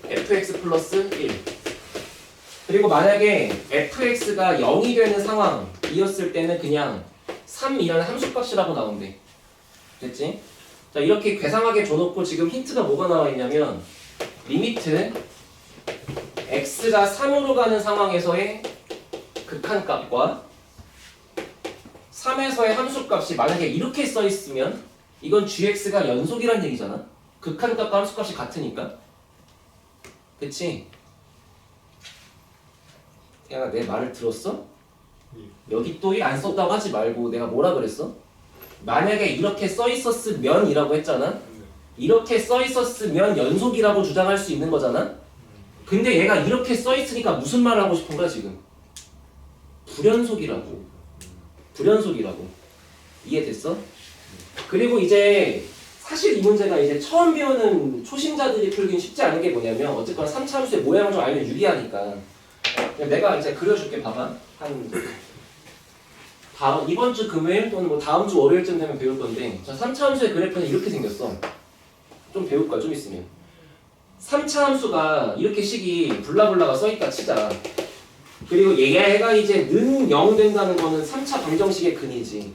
fx 플러스 1. 그리고 만약에 fx가 0이 되는 상황이었을 때는 그냥 3이라는 함수값이라고 나온대. 됐지? 자, 이렇게 괴상하게 줘놓고 지금 힌트가 뭐가 나와 있냐면 리미트 x가 3으로 가는 상황에서의 극한값과 3에서의 함수값이 만약에 이렇게 써있으면 이건 gx가 연속이란 얘기잖아. 극한값과 함수값이 같으니까. 그치? 태양아, 내 말을 들었어? 여기 또 안 썼다고 하지 말고 내가 뭐라 그랬어? 만약에 이렇게 써있었으면 이라고 했잖아. 이렇게 써있었으면 연속이라고 주장할 수 있는 거잖아. 근데 얘가 이렇게 써있으니까 무슨 말을 하고 싶은 거야 지금? 불연속이라고. 불연속이라고. 이해됐어? 그리고 이제 사실 이 문제가 이제 처음 배우는 초심자들이 풀긴 쉽지 않은 게 뭐냐면 어쨌거나 3차 함수의 모양을 좀 알면 유리하니까 내가 이제 그려줄게. 봐봐. 다음 이번 주 금요일 또는 뭐 다음 주 월요일쯤 되면 배울 건데, 자, 3차 함수의 그래프는 이렇게 생겼어. 좀 배울 거야 좀 있으면. 3차 함수가 이렇게 식이 블라블라가 써있다 치자. 그리고 얘가 이제 는 0 된다는 거는 3차 방정식의 근이지.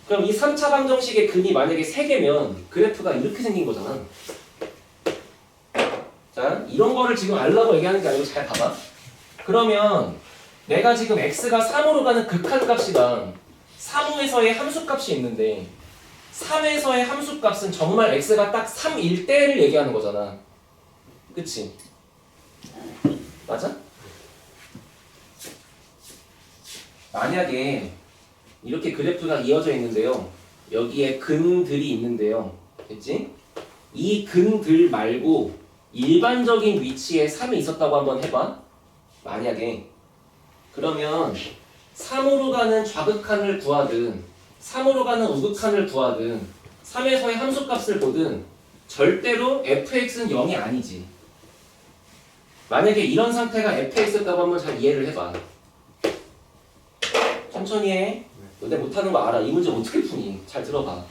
그럼 이 3차 방정식의 근이 만약에 3개면 그래프가 이렇게 생긴 거잖아. 자, 이런 거를 지금 알라고 얘기하는 게 아니고 잘 봐봐. 그러면 내가 지금 x가 3으로 가는 극한값이랑 3호에서의 함수값이 있는데 3에서의 함수값은 정말 x가 딱 3일 때를 얘기하는 거잖아. 그치? 맞아? 만약에 이렇게 그래프가 이어져 있는데요. 여기에 근들이 있는데요. 됐지? 이 근들 말고 일반적인 위치에 3이 있었다고 한번 해봐. 만약에. 그러면 3으로 가는 좌극한을 구하든 3으로 가는 우극한을 구하든 3에서의 함수값을 보든 절대로 fx는 0이 아니지. 만약에 이런 상태가 fx였다고 한번 잘 이해를 해봐. 천천히 해. 너네 못하는 거 알아. 이 문제 어떻게 푸니? 잘 들어봐.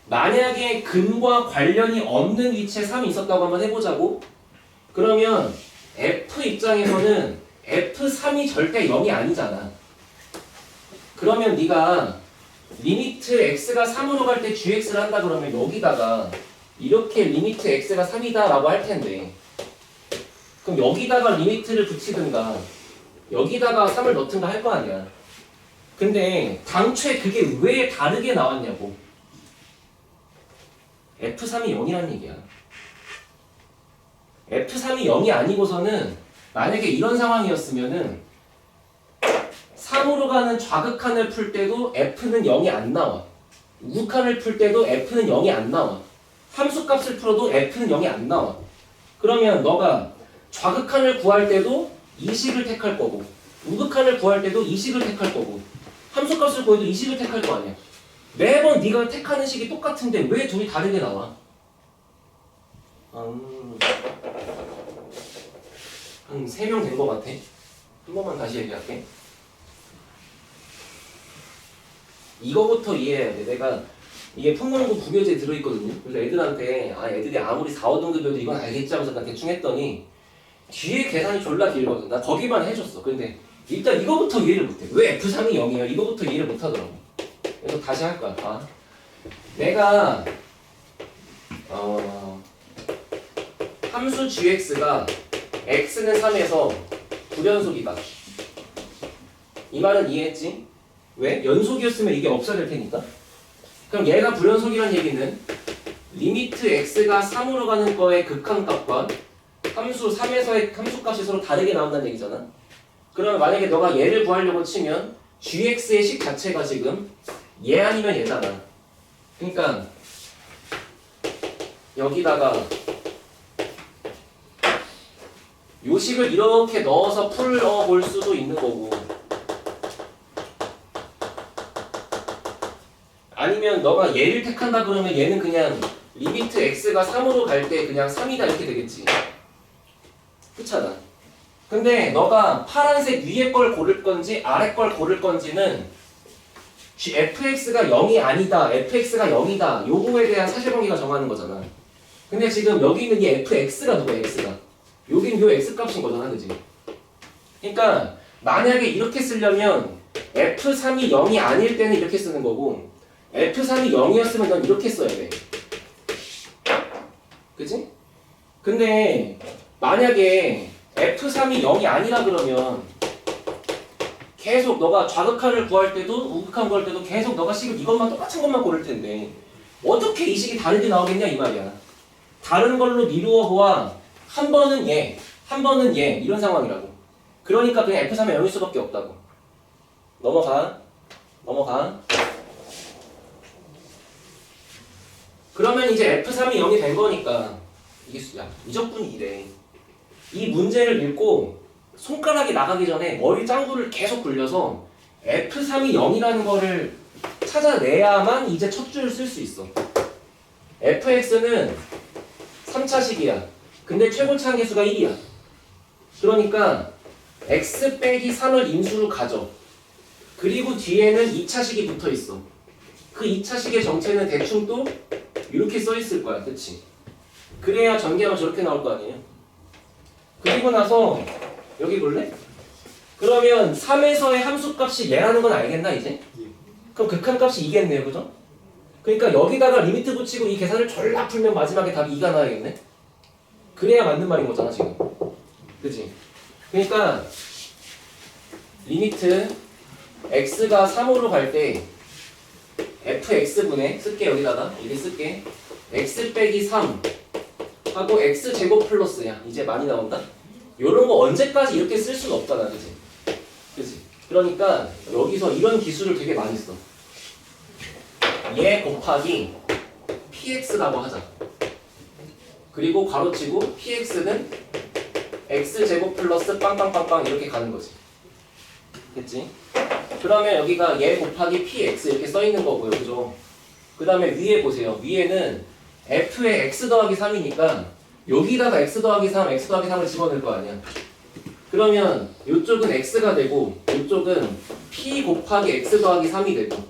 만약에 근과 관련이 없는 위치에 3이 있었다고 한번 해보자고. 그러면 f 입장에서는 f3이 절대 0이 아니잖아. 그러면 네가 리미트 x가 3으로 갈 때 gx를 한다 그러면 여기다가 이렇게 리미트 x가 3이다 라고 할 텐데, 그럼 여기다가 리미트를 붙이든가 여기다가 3을 넣든가 할 거 아니야. 근데 당초에 그게 왜 다르게 나왔냐고. f3이 0이란 얘기야. f3이 0이 아니고서는 만약에 이런 상황이었으면은 3으로 가는 좌극한을 풀 때도 f는 0이 안 나와. 우극한을 풀 때도 f는 0이 안 나와. 함수값을 풀어도 f는 0이 안 나와. 그러면 너가 좌극한을 구할 때도 이 식을 택할 거고 우극한을 구할 때도 이 식을 택할 거고 함수값을 구해도 이 식을 택할 거 아니야. 매번 네가 택하는 식이 똑같은데 왜 둘이 다르게 나와? 한 3명 된 거 같아. 한 번만 다시 얘기할게. 이거부터 이해해야 돼. 내가 이게 평문고 부교재에 들어있거든요. 그래서 애들한테 애들이 아무리 4, 5등급이어도 이건 알겠지 하면서 나 대충 했더니 뒤에 계산이 졸라 길거든. 나 거기만 해줬어. 근데 일단 이거부터 이해를 못해. 왜 F3이 0이에요? 이거부터 이해를 못하더라고. 그래서 다시 할 거야. 봐. 내가 함수 gx가 x는 3에서 불연속이다. 이 말은 이해했지? 왜? 연속이었으면 이게 없어야 될 테니까. 그럼 얘가 불연속이란 얘기는 리미트 x가 3으로 가는 거의 극한값과 함수 3에서의 함수값이 서로 다르게 나온다는 얘기잖아. 그러면 만약에 너가 얘를 구하려고 치면 gx의 식 자체가 지금 얘 아니면 얘잖아. 그러니까 여기다가 요 식을 이렇게 넣어서 풀어볼 수도 있는 거고, 아니면 너가 얘를 택한다 그러면 얘는 그냥 리미트 x가 3으로 갈 때 그냥 3이다 이렇게 되겠지. 그렇잖아. 근데 너가 파란색 위에 걸 고를 건지 아래 걸 고를 건지는 fx가 0이 아니다, fx가 0이다 요거에 대한 사실관계가 정하는 거잖아. 근데 지금 여기 있는 이 fx가 누구야? x가 여긴 요 x값인 거잖아, 그지? 그러니까 만약에 이렇게 쓰려면 f3이 0이 아닐 때는 이렇게 쓰는 거고, f3이 0이었으면 넌 이렇게 써야 돼. 그지? 근데 만약에 f3이 0이 아니라 그러면 계속 너가 좌극한을 구할 때도 우극한 구할 때도 계속 너가 식을 이것만 똑같은 것만 고를 텐데 어떻게 이 식이 다르게 나오겠냐 이 말이야. 다른 걸로 미루어 보아 한 번은 얘, 한 번은 얘 이런 상황이라고. 그러니까 그냥 f3이 0일 수밖에 없다고. 넘어가. 그러면 이제 f3이 0이 된 거니까 이게 미적분이 이래. 이 문제를 읽고 손가락이 나가기 전에 머리 짱구를 계속 굴려서 f3이 0이라는 거를 찾아내야만 이제 첫 줄을 쓸 수 있어. fx는 3차식이야. 근데 최고차 계수가 1이야. 그러니까 x 빼기 3을 인수로 가져. 그리고 뒤에는 2차식이 붙어 있어. 그 2차식의 정체는 대충 또 이렇게 써 있을 거야. 그치? 그래야 전개하면 저렇게 나올 거 아니에요? 그리고 나서 여기 볼래? 그러면 3에서의 함수값이 얘라는 건 알겠나 이제? 그럼 극한값이 2겠네요. 그죠? 그러니까 여기다가 리미트 붙이고 이 계산을 졸라 풀면 마지막에 답이 2가 나와야겠네? 그래야 맞는 말인 거잖아 지금. 그치? 그러니까 리미트 x가 3으로 갈 때 fx분의 쓸게. 여기다가 이렇게 쓸게. x 빼기 3 하고 x제곱 플러스야. 이제 많이 나온다? 요런 거 언제까지 이렇게 쓸 수는 없잖아. 그치? 그치? 그러니까 여기서 이런 기술을 되게 많이 써. 얘 곱하기 px라고 하자. 그리고 가로치고 px는 x제곱 플러스 빵빵빵빵 이렇게 가는 거지. 됐지? 그러면 여기가 얘 곱하기 px 이렇게 써 있는 거고요. 그죠? 그 다음에 위에 보세요. 위에는 f의 x 더하기 3이니까 여기다가 x 더하기 3, x 더하기 3을 집어넣을 거 아니야. 그러면 이쪽은 x가 되고 이쪽은 p 곱하기 x 더하기 3이 되고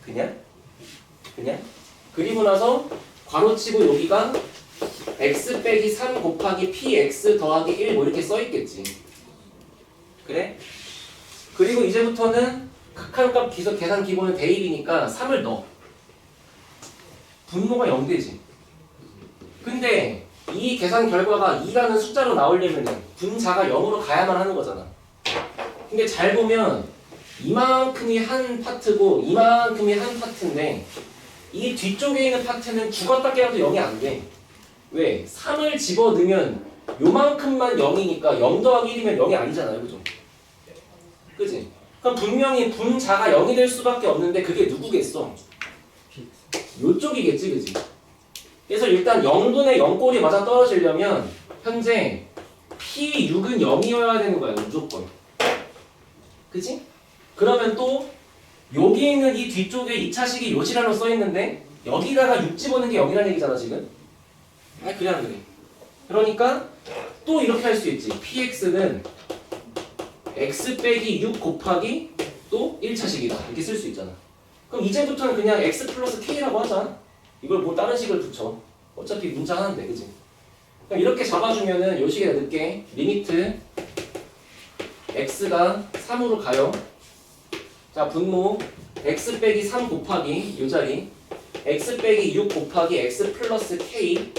그냥? 그리고 나서 괄호치고 여기가 x 빼기 3 곱하기 px 더하기 1 뭐 이렇게 써 있겠지. 그래? 그리고 이제부터는 극한값 계산 기본은 대입이니까 3을 넣어. 분모가 0되지. 근데 이 계산 결과가 2라는 숫자로 나오려면 분자가 0으로 가야만 하는 거잖아. 근데 잘 보면 이만큼이 한 파트고 이만큼이 한 파트인데 이 뒤쪽에 있는 파트는 죽었다 깨어도 0이 안 돼. 왜? 3을 집어넣으면 요만큼만 0이니까 0 더하기 1이면 0이 아니잖아요. 그죠? 그지? 그럼 분명히 분자가 0이 될 수밖에 없는데 그게 누구겠어? 요쪽이겠지, 그지? 그래서 일단 0분의 0꼴이 맞아 떨어지려면 현재 P6은 0이어야 되는 거야, 무조건. 그지? 그러면 또 여기 있는 이 뒤쪽에 2차식이 요지라로 써있는데 여기다가 6 집어넣는 게 0이라는 얘기잖아, 지금. 그래 안 그래? 그러니까 또 이렇게 할 수 있지. PX는 x 빼기 6 곱하기 또 1차식이다. 이렇게 쓸 수 있잖아. 그럼 이제부터는 그냥 x 플러스 k라고 하자. 이걸 뭐 다른 식을 붙여. 어차피 문자 하나인데, 그지? 그럼 이렇게 잡아주면은 요 식에 넣을게. 리미트 x가 3으로 가요. 자, 분모 x 빼기 3 곱하기 요 자리 x 빼기 6 곱하기 x 플러스 k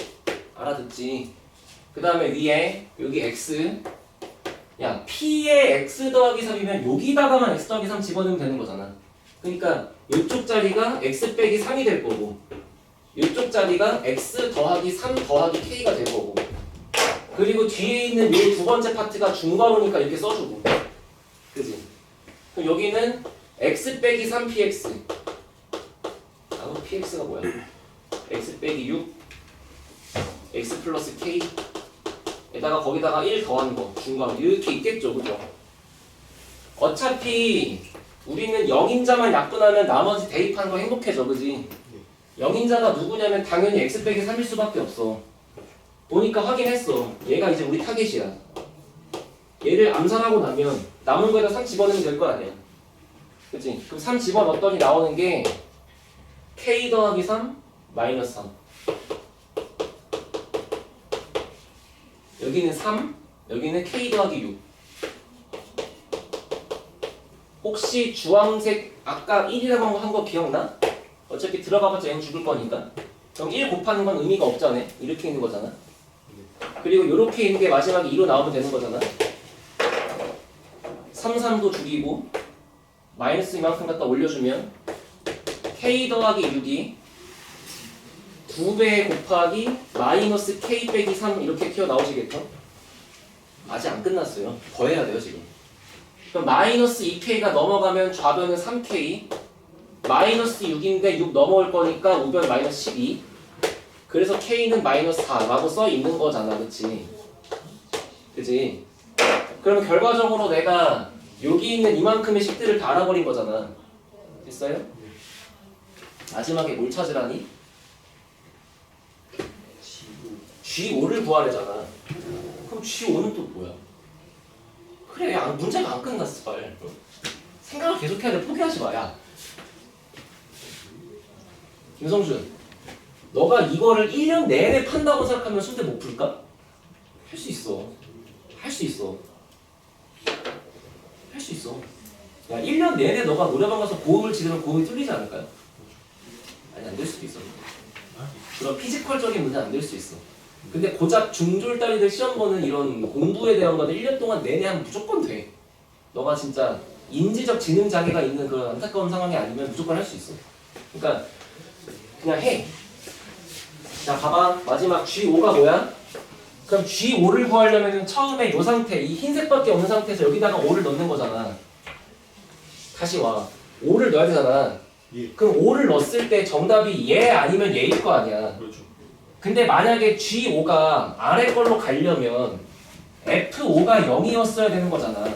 알아듣지? 그 다음에 위에 여기 x 야 p에 x 더하기 3이면 여기다가만 x 더하기 3 집어넣으면 되는 거잖아. 그러니까 이쪽 자리가 x 빼기 3이 될 거고 이쪽 자리가 x 더하기 3 더하기 k가 될 거고 그리고 뒤에 있는 이 두 번째 파트가 중괄호니까 이렇게 써주고 그지? 그럼 여기는 x 빼기 3 px 그럼 px가 뭐야? x 빼기 6 x 플러스 k 에다가 거기다가 1 더하는 거 중괄호 이렇게 있겠죠, 그죠? 어차피 우리는 0인자만 약분하면 나머지 대입하는 거 행복해져, 그지? 0인자가 누구냐면 당연히 x 빼기 3일 수밖에 없어. 보니까 확인했어. 얘가 이제 우리 타겟이야. 얘를 암산하고 나면 남은 거에다 3 집어넣으면 될 거 아니야. 그치? 그럼 3 집어넣었더니 나오는 게 k 더하기 3 마이너스 3. 여기는 3, 여기는 k 더하기 6. 혹시 주황색 아까 1이라고 한 거 기억나? 어차피 들어가봤자 얘는 죽을 거니까. 그럼 1 곱하는 건 의미가 없잖아. 이렇게 있는 거잖아. 그리고 이렇게 있는 게 마지막에 2로 나오면 되는 거잖아. 3, 3도 죽이고 마이너스 이만큼 갖다 올려주면 k 더하기 6이 2배 곱하기 마이너스 k 빼기 3 이렇게 튀어나오시겠죠? 아직 안 끝났어요. 더 해야 돼요 지금. 그럼 마이너스 2k가 넘어가면 좌변은 3k 마이너스 6인데 6 넘어올 거니까 우변 마이너스 12 그래서 k는 마이너스 4라고 써 있는 거잖아. 그치? 그치? 그러면 결과적으로 내가 여기 있는 이만큼의 식들을 다 알아버린 거잖아. 됐어요? 마지막에 뭘 찾으라니? G5를 구하래잖아. 그럼 G5는 또 뭐야? 그래, 문제가 안 끝났어, 빨리. 생각을 계속해야 돼. 포기하지 마, 야. 김성준, 너가 이거를 1년 내내 판다고 생각하면 순대 못 풀까? 할 수 있어. 할 수 있어. 할 수 있어. 야, 1년 내내 너가 노래방 가서 고음을 지르면 고음이 뚫리지 않을까요? 아니, 안 될 수도 있어. 그런 피지컬적인 문제 안 될 수 있어. 근데 고작 중졸 따위들 시험 보는 이런 공부에 대한 거는 1년 동안 내내 하면 무조건 돼. 너가 진짜 인지적 지능 장애가 있는 그런 안타까운 상황이 아니면 무조건 할 수 있어. 그러니까 그냥 해. 자, 봐봐. 마지막 G5가 뭐야? 그럼 G5를 구하려면 처음에 이 상태, 이 흰색밖에 없는 상태에서 여기다가 5를 넣는 거잖아. 다시 와. 5를 넣어야 되잖아. 예. 그럼 5를 넣었을 때 정답이 얘 아니면 얘일 거 아니야. 그렇죠. 근데 만약에 G5가 아래 걸로 가려면 F5가 0이었어야 되는 거잖아.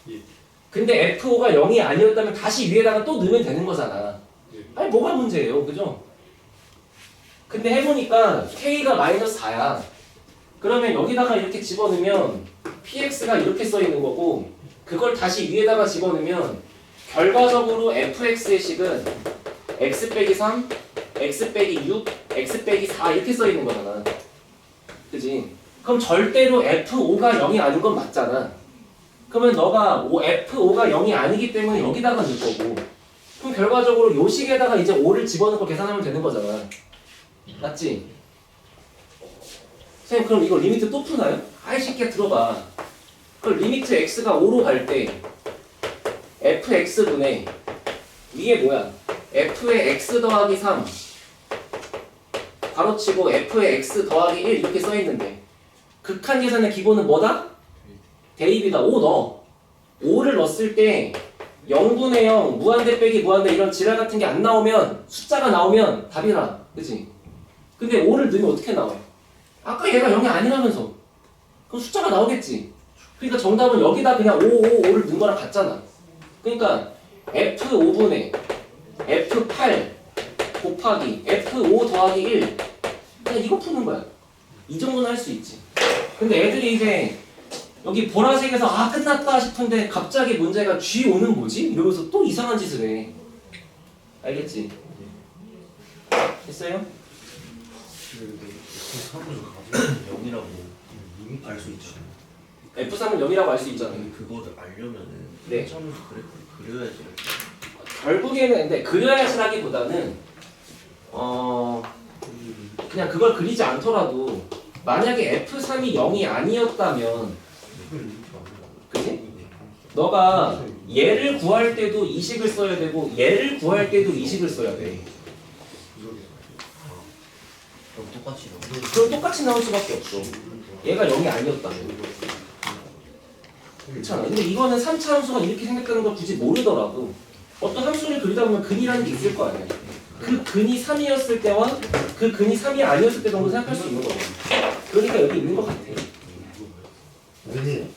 예. 근데 F5가 0이 아니었다면 다시 위에다가 또 넣으면 되는 거잖아. 예. 아니 뭐가 문제예요, 그죠? 근데 해보니까 K가 마이너스 4야. 그러면 여기다가 이렇게 집어넣으면 PX가 이렇게 써 있는 거고 그걸 다시 위에다가 집어넣으면 결과적으로 FX의 식은 X 빼기 3, X 빼기 6, X 빼기 4 이렇게 써 있는 거잖아. 그지? 그럼 절대로 F5가 0이 아닌 건 맞잖아. 그러면 너가 F5가 0이 아니기 때문에 여기다가 넣을 거고 그럼 결과적으로 요 식에다가 이제 5를 집어넣고 계산하면 되는 거잖아. 맞지? 선생님 그럼 이거 리미트 또 푸나요? 아이 새끼야 들어봐. 그럼 리미트 x가 5로 갈 때 fx분의 위에 뭐야? f의 x 더하기 3 가로치고 f의 x 더하기 1 이렇게 써있는데 극한 계산의 기본은 뭐다? 대입이다. 5 넣어. 5를 넣었을 때 0분의 0, 무한대 빼기 무한대 이런 지랄 같은 게 안 나오면 숫자가 나오면 답이라. 그치? 근데 5를 넣으면 어떻게 나와요? 아까 얘가 0이 아니라면서 그럼 숫자가 나오겠지. 그러니까 정답은 여기다 그냥 5, 5, 5를 넣은 거랑 같잖아. 그러니까 F5분의 F8 곱하기 F5 더하기 1 그냥 이거 푸는 거야. 이 정도는 할 수 있지. 근데 애들이 이제 여기 보라색에서 아 끝났다 싶은데 갑자기 문제가 G5는 뭐지? 이러면서 또 이상한 짓을 해. 알겠지? 됐어요? 근데 F3을 가지고 0이라고 알 수 있죠. F3은 0이라고 알 수 있잖아요. 근데 그거를 알려면은 네. 한참에서 그래프를 그려야지. 결국에는 근데 그려야지라기보다는 그냥 그걸 그리지 않더라도 만약에 F3이 0이 아니었다면 그치? 너가 얘를 구할 때도 이식을 써야 되고 얘를 구할 때도 이식을 써야 돼. 그럼 똑같이 나와. 그럼 똑같이 나올 수밖에 없어. 얘가 0이 아니었다면. 그렇잖아. 근데 이거는 3차 함수가 이렇게 생겼다는 걸 굳이 모르더라도 어떤 함수를 그리다 보면 근이라는 게 있을 거 아니야. 그 근이 3이었을 때와 그 근이 3이 아니었을 때 정도 생각할 수 있는 거야. 그러니까 여기 있는 것 같아. 선생님,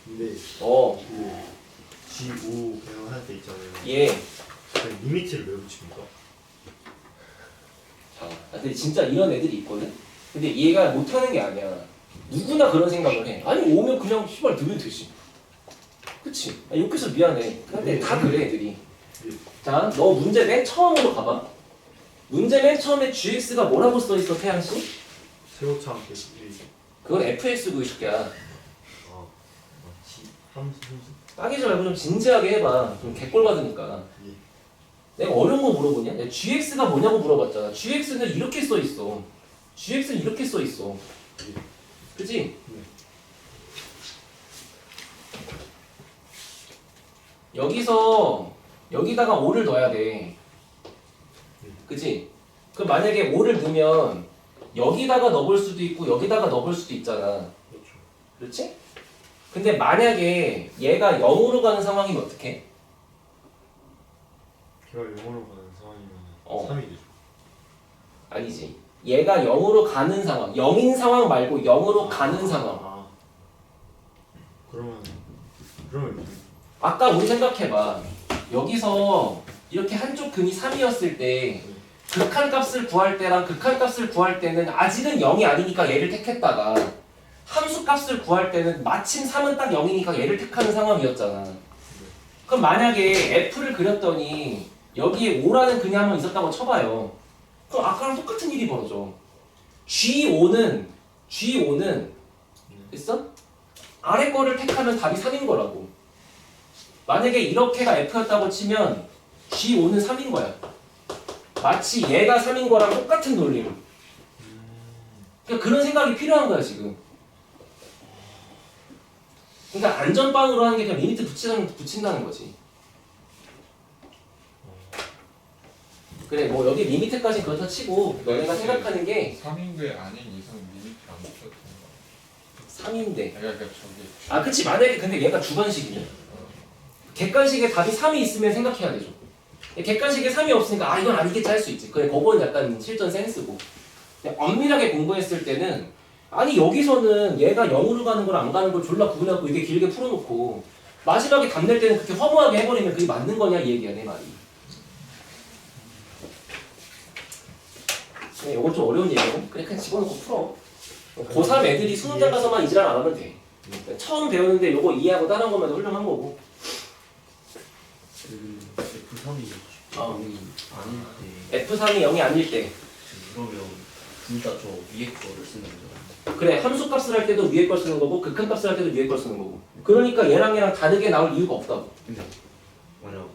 근데 그 G5 배열할 때 있잖아요. 예. 그 리미트를 왜 붙입니까? 자, 근데 진짜 이런 애들이 있거든? 근데 얘가 못하는 게 아니야. 누구나 그런 생각을 해. 아니, 오면 그냥 씨발 넣으면 되지. 그치? 아, 욕해서 미안해. 근데 다 그래, 애들이. 자, 너 문제 맨 처음으로 가봐. 문제 맨 처음에 gx가 뭐라고 써있어, 태양씨? 세로차 함께 그건 fx고, 이 새끼야. 함수 따기지 말고 좀 진지하게 해봐. 좀 개꼴 받으니까. 예. 내가 어려운 거 물어보냐? 내가 gx가 뭐냐고 물어봤잖아. gx는 이렇게 써있어. gx는 이렇게 써있어. 그치? 여기다가 5를 넣어야 돼. 그치? 그럼 만약에 5를 넣으면 여기다가 넣어볼 수도 있고 여기다가 넣어볼 수도 있잖아. 그렇죠. 그렇지? 근데 만약에 얘가 0으로 가는 상황이면 어떡해? 걔가 0으로 가는 상황이면 어. 3이 되죠. 아니지. 얘가 0으로 가는 상황. 0인 상황 말고 0으로 가는 상황. 그러면 아까 우리 생각해봐. 여기서 이렇게 한쪽 근이 3이었을 때 극한값을 구할 때랑 극한값을 구할 때는 아직은 0이 아니니까 얘를 택했다가 함수값을 구할 때는 마침 3은 딱 0이니까 얘를 택하는 상황이었잖아. 그럼 만약에 F를 그렸더니 여기에 5라는 근이 한 번 있었다고 쳐봐요. 그럼 아까랑 똑같은 일이 벌어져. G5는 됐어? 아래 거를 택하면 답이 3인 거라고. 만약에 이렇게가 F였다고 치면 G5는 3인 거야. 마치 얘가 3인 거랑 똑같은 논리로. 그러니까 그런 생각이 필요한 거야 지금. 그러니까 안전빵으로 하는 게 그냥 리미트 붙인다는 거지. 그래 뭐 여기 리미트까지 그렇다 치고 너네가 생각하는 게 3인데 아닌 이상 리미트 안 붙였던 거. 3인데. 그러니까 저기 아 그치 만약에 근데 얘가 주관식이네. 객관식에 답이 3이 있으면 생각해야 되죠. 객관식에 3이 없으니까 아 이건 아니겠지 할 수 있지. 그래 그거는 약간 실전 센스고. 엄밀하게 공부했을 때는 아니 여기서는 얘가 0으로 가는 걸 안 가는 걸 졸라 구분해갖고 이게 길게 풀어놓고 마지막에 답 낼 때는 그렇게 허무하게 해버리면 그게 맞는 거냐 이 얘기야 내 말이. 네, 이건 좀 어려운 얘기고 그냥 집어넣고 풀어. 고3 애들이 수능장 가서만 이지랄 안 하면 돼. 처음 배우는데 이거 이해하고 다른 것만 훌륭한 거고. F3이 어. 0이 아닐 때 F3이 0이 아닐 때 그러면 둘 다 저 위에 거를 쓰는 거잖아. 그래 함수값을 할 때도 위에 걸 쓰는 거고 극한값을 할 때도 위에 걸 쓰는 거고 그러니까 얘랑 다르게 나올 이유가 없다고. 근데 만약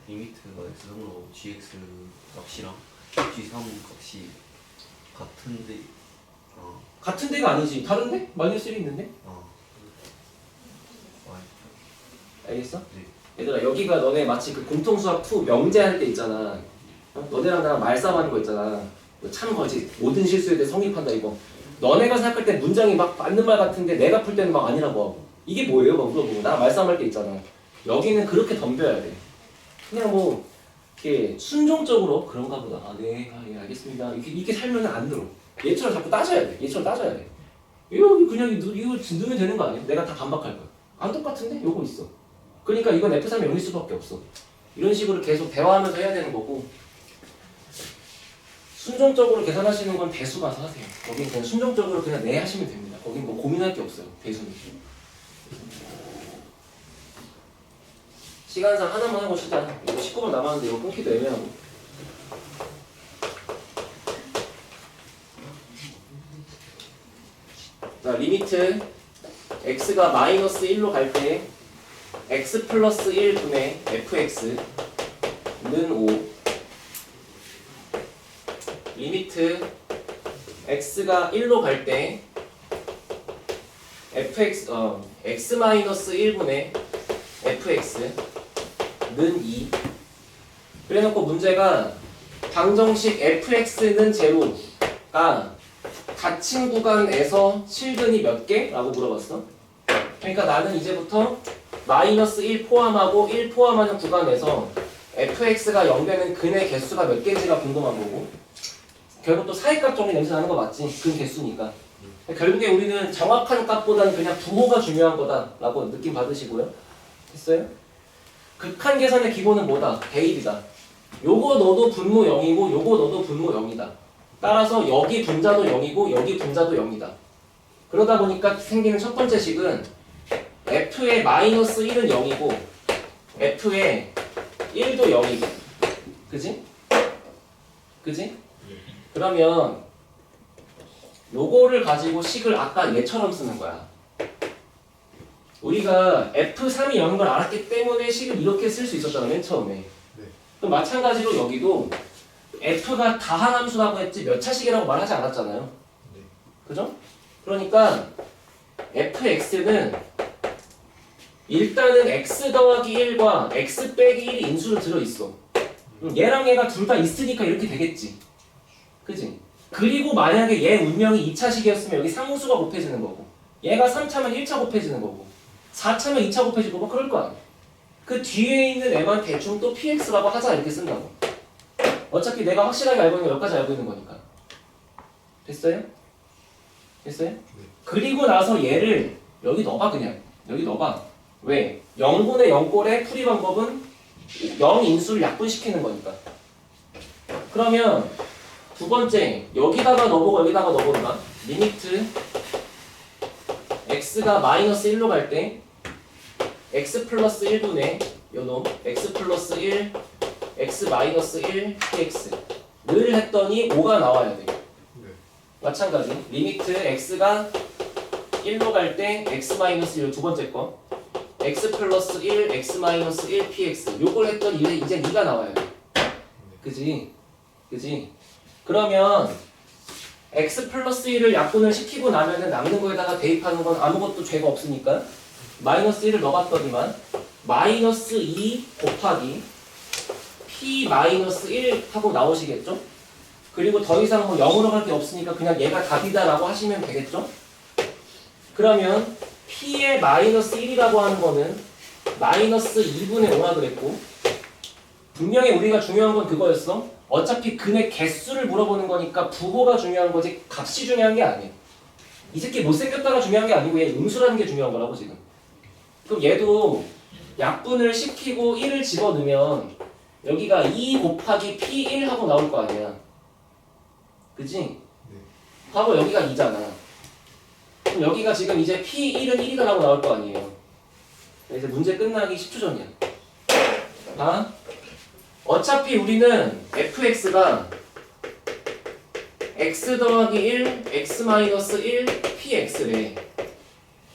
리미트가 X3으로 GX 값이랑 G3 값이 같은데 같은 데가 아니지. 다른데? 마이너스 1이 있는데? 알겠어? 네. 얘들아 여기가 너네 마치 그 공통수학 2 명제할 때 있잖아. 너네랑 나랑 말싸움하는 거 있잖아. 참 거지. 모든 실수에 대해 성립한다 이거. 너네가 생각할 때 문장이 막 맞는 말 같은데 내가 풀 때는 막 아니라고 하고. 이게 뭐예요? 막 물어보고. 나랑 말싸움할 때 있잖아. 여기는 그렇게 덤벼야 돼. 그냥 뭐 이렇게 순종적으로 그런가 보다. 아, 네, 예, 알겠습니다. 이렇게 살면 안 들어. 얘처럼 자꾸 따져야 돼. 얘처럼 따져야 돼. 이거 그냥 이거 넣으면 되는 거 아니야? 내가 다 반박할 거야. 안 똑같은데? 요거 있어. 그러니까 이건 F3이 0일 수밖에 없어. 이런 식으로 계속 대화하면서 해야 되는 거고 순종적으로 계산하시는 건 대수 가서 하세요. 거긴 그냥 순종적으로 그냥 네 하시면 됩니다. 거긴 뭐 고민할 게 없어요. 대수는. 시간상 하나만 해보시자. 이거 19분 남았는데 이거 끊기도 애매하고. 자, 리미트 x가 마이너스 1로 갈 때 x 플러스 1분의 fx는 5. 리미트 x가 1로 갈 때 x 마이너스 1분의 fx는 2. 그래놓고 문제가 방정식 fx는 제로가 닫힌 구간에서 실근이 몇 개? 라고 물어봤어. 그러니까 나는 이제부터 마이너스 1 포함하고 1 포함하는 구간에서 fx가 0되는 근의 개수가 몇 개인지가 궁금한 거고, 결국 또 사이값 정리 냄새 나는 거 맞지? 근 개수니까. 결국에 우리는 정확한 값보다는 그냥 부호가 중요한 거다라고 느낌 받으시고요. 됐어요? 극한 계산의 기본은 뭐다? 대입이다. 요거 넣어도 분모 0이고 요거 넣어도 분모 0이다. 따라서 여기 분자도 0이고 여기 분자도 0이다. 그러다 보니까 생기는 첫 번째 식은 f의 마이너스 1은 0이고 f의 1도 0이고, 그지? 그지? 그러면 요거를 가지고 식을 아까 얘처럼 쓰는 거야. 우리가 F3이 0인 걸 알았기 때문에 식을 이렇게 쓸 수 있었잖아, 맨 처음에. 네. 그럼 마찬가지로 여기도 F가 다항함수라고 했지 몇 차식이라고 말하지 않았잖아요. 네. 그죠? 그러니까 fx는 일단은 x 더하기 1과 x 빼기 1이 인수로 들어있어. 얘랑 얘가 둘 다 있으니까 이렇게 되겠지. 그지? 그리고 만약에 얘 운명이 2차식이었으면 여기 상수가 곱해지는 거고, 얘가 3차면 1차 곱해지는 거고, 4차면 2차 곱해지고 뭐 그럴 거 아니야. 그 뒤에 있는 애만 대충 또 px라고 하자 이렇게 쓴다고. 어차피 내가 확실하게 알고 있는 거 여기까지 알고 있는 거니까. 됐어요? 됐어요? 네. 그리고 나서 얘를 여기 넣어봐. 그냥 여기 넣어봐. 왜? 0분의 0꼴의 풀이 방법은 0인수를 약분시키는 거니까. 그러면 두 번째, 여기다가 넣어보고 여기다가 넣어본다. 리미트 x가 마이너스 1로 갈 때 x 플러스 1분의 요놈 x 플러스 1 x 마이너스 1 px를 했더니 5가 나와야 돼. 네. 마찬가지 리미트 x가 1로 갈 때 x 마이너스 1 두 번째 거 x 플러스 1 x 마이너스 1 px 요걸 했더니 이제 2가 나와야 돼. 그지? 그지? 그러면 x 플러스 1을 약분을 시키고 나면은 남는 거에다가 대입하는 건 아무것도 죄가 없으니까 마이너스 1을 넣어봤더니만 마이너스 2 곱하기 p 마이너스 1 하고 나오시겠죠? 그리고 더 이상 뭐 0으로 갈 게 없으니까 그냥 얘가 답이다 라고 하시면 되겠죠? 그러면 p의 마이너스 1이라고 하는 거는 마이너스 2분의 5라 그랬고, 분명히 우리가 중요한 건 그거였어. 어차피 근의 개수를 물어보는 거니까 부호가 중요한 거지 값이 중요한 게 아니야. 이 새끼 못생겼다가 중요한 게 아니고 얘 음수라는 게 중요한 거라고 지금. 그럼 얘도 약분을 시키고 1을 집어넣으면 여기가 2 곱하기 p1 하고 나올 거 아니야. 그치? 네. 하고 여기가 2잖아. 그럼 여기가 지금 이제 p1은 1이다라고 나올 거 아니에요. 이제 문제 끝나기 10초 전이야. 봐. 어차피 우리는 fx가 x 더하기 1, x 마이너스 1, px래.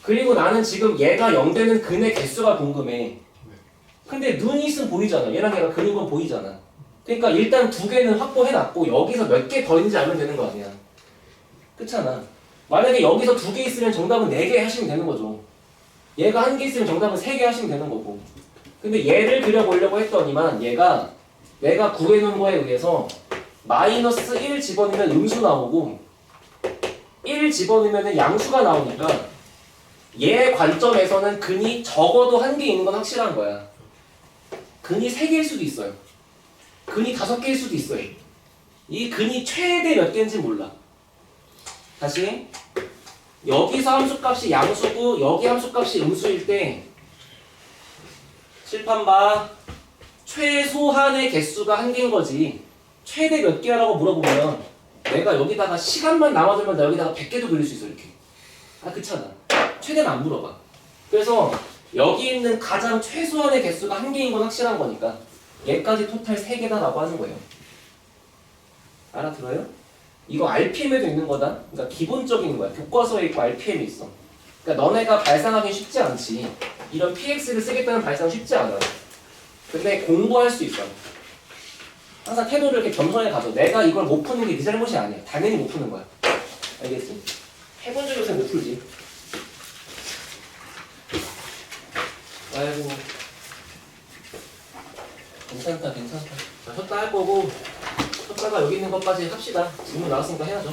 그리고 나는 지금 얘가 0되는 근의 개수가 궁금해. 근데 눈이 있으면 보이잖아. 얘랑 얘가 그린 건 보이잖아. 그러니까 일단 두 개는 확보해놨고 여기서 몇 개 더 있는지 알면 되는 거 아니야. 그렇잖아. 만약에 여기서 두 개 있으면 정답은 4개 하시면 되는 거죠. 얘가 1개 있으면 정답은 3개 하시면 되는 거고. 근데 얘를 그려보려고 했더니만 얘가 내가 구해놓은 거에 의해서 마이너스 1 집어넣으면 음수 나오고 1 집어넣으면 양수가 나오니까 얘 관점에서는 근이 적어도 1개 있는 건 확실한 거야. 근이 3개일 수도 있어요. 근이 5개일 수도 있어요. 이 근이 최대 몇 개인지 몰라. 다시 여기서 함수값이 양수고 여기 함수값이 음수일 때 칠판 봐. 최소한의 개수가 1개인 거지 최대 몇 개라고 물어보면 내가 여기다가 시간만 남아두면 나 여기다가 100개도 그릴 수 있어 이렇게. 아 그렇잖아. 최대는 안 물어봐. 그래서 여기 있는 가장 최소한의 개수가 한 개인 건 확실한 거니까 얘까지 토탈 3개다라고 하는 거예요. 알아들어요? 이거 RPM에도 있는 거다. 그러니까 기본적인 거야. 교과서에 있고 RPM이 있어. 그러니까 너네가 발상하기 쉽지 않지. 이런 PX를 쓰겠다는 발상 쉽지 않아. 근데 공부할 수 있어. 항상 태도를 이렇게 겸손하게 가져. 내가 이걸 못 푸는 게 네 잘못이 아니야. 당연히 못 푸는 거야. 알겠지? 해본 적이 없으면 못 풀지. 아이고. 괜찮다. 자, 쳤다 할 거고, 쳤다가 여기 있는 것까지 합시다. 질문 나왔으니까 해야죠.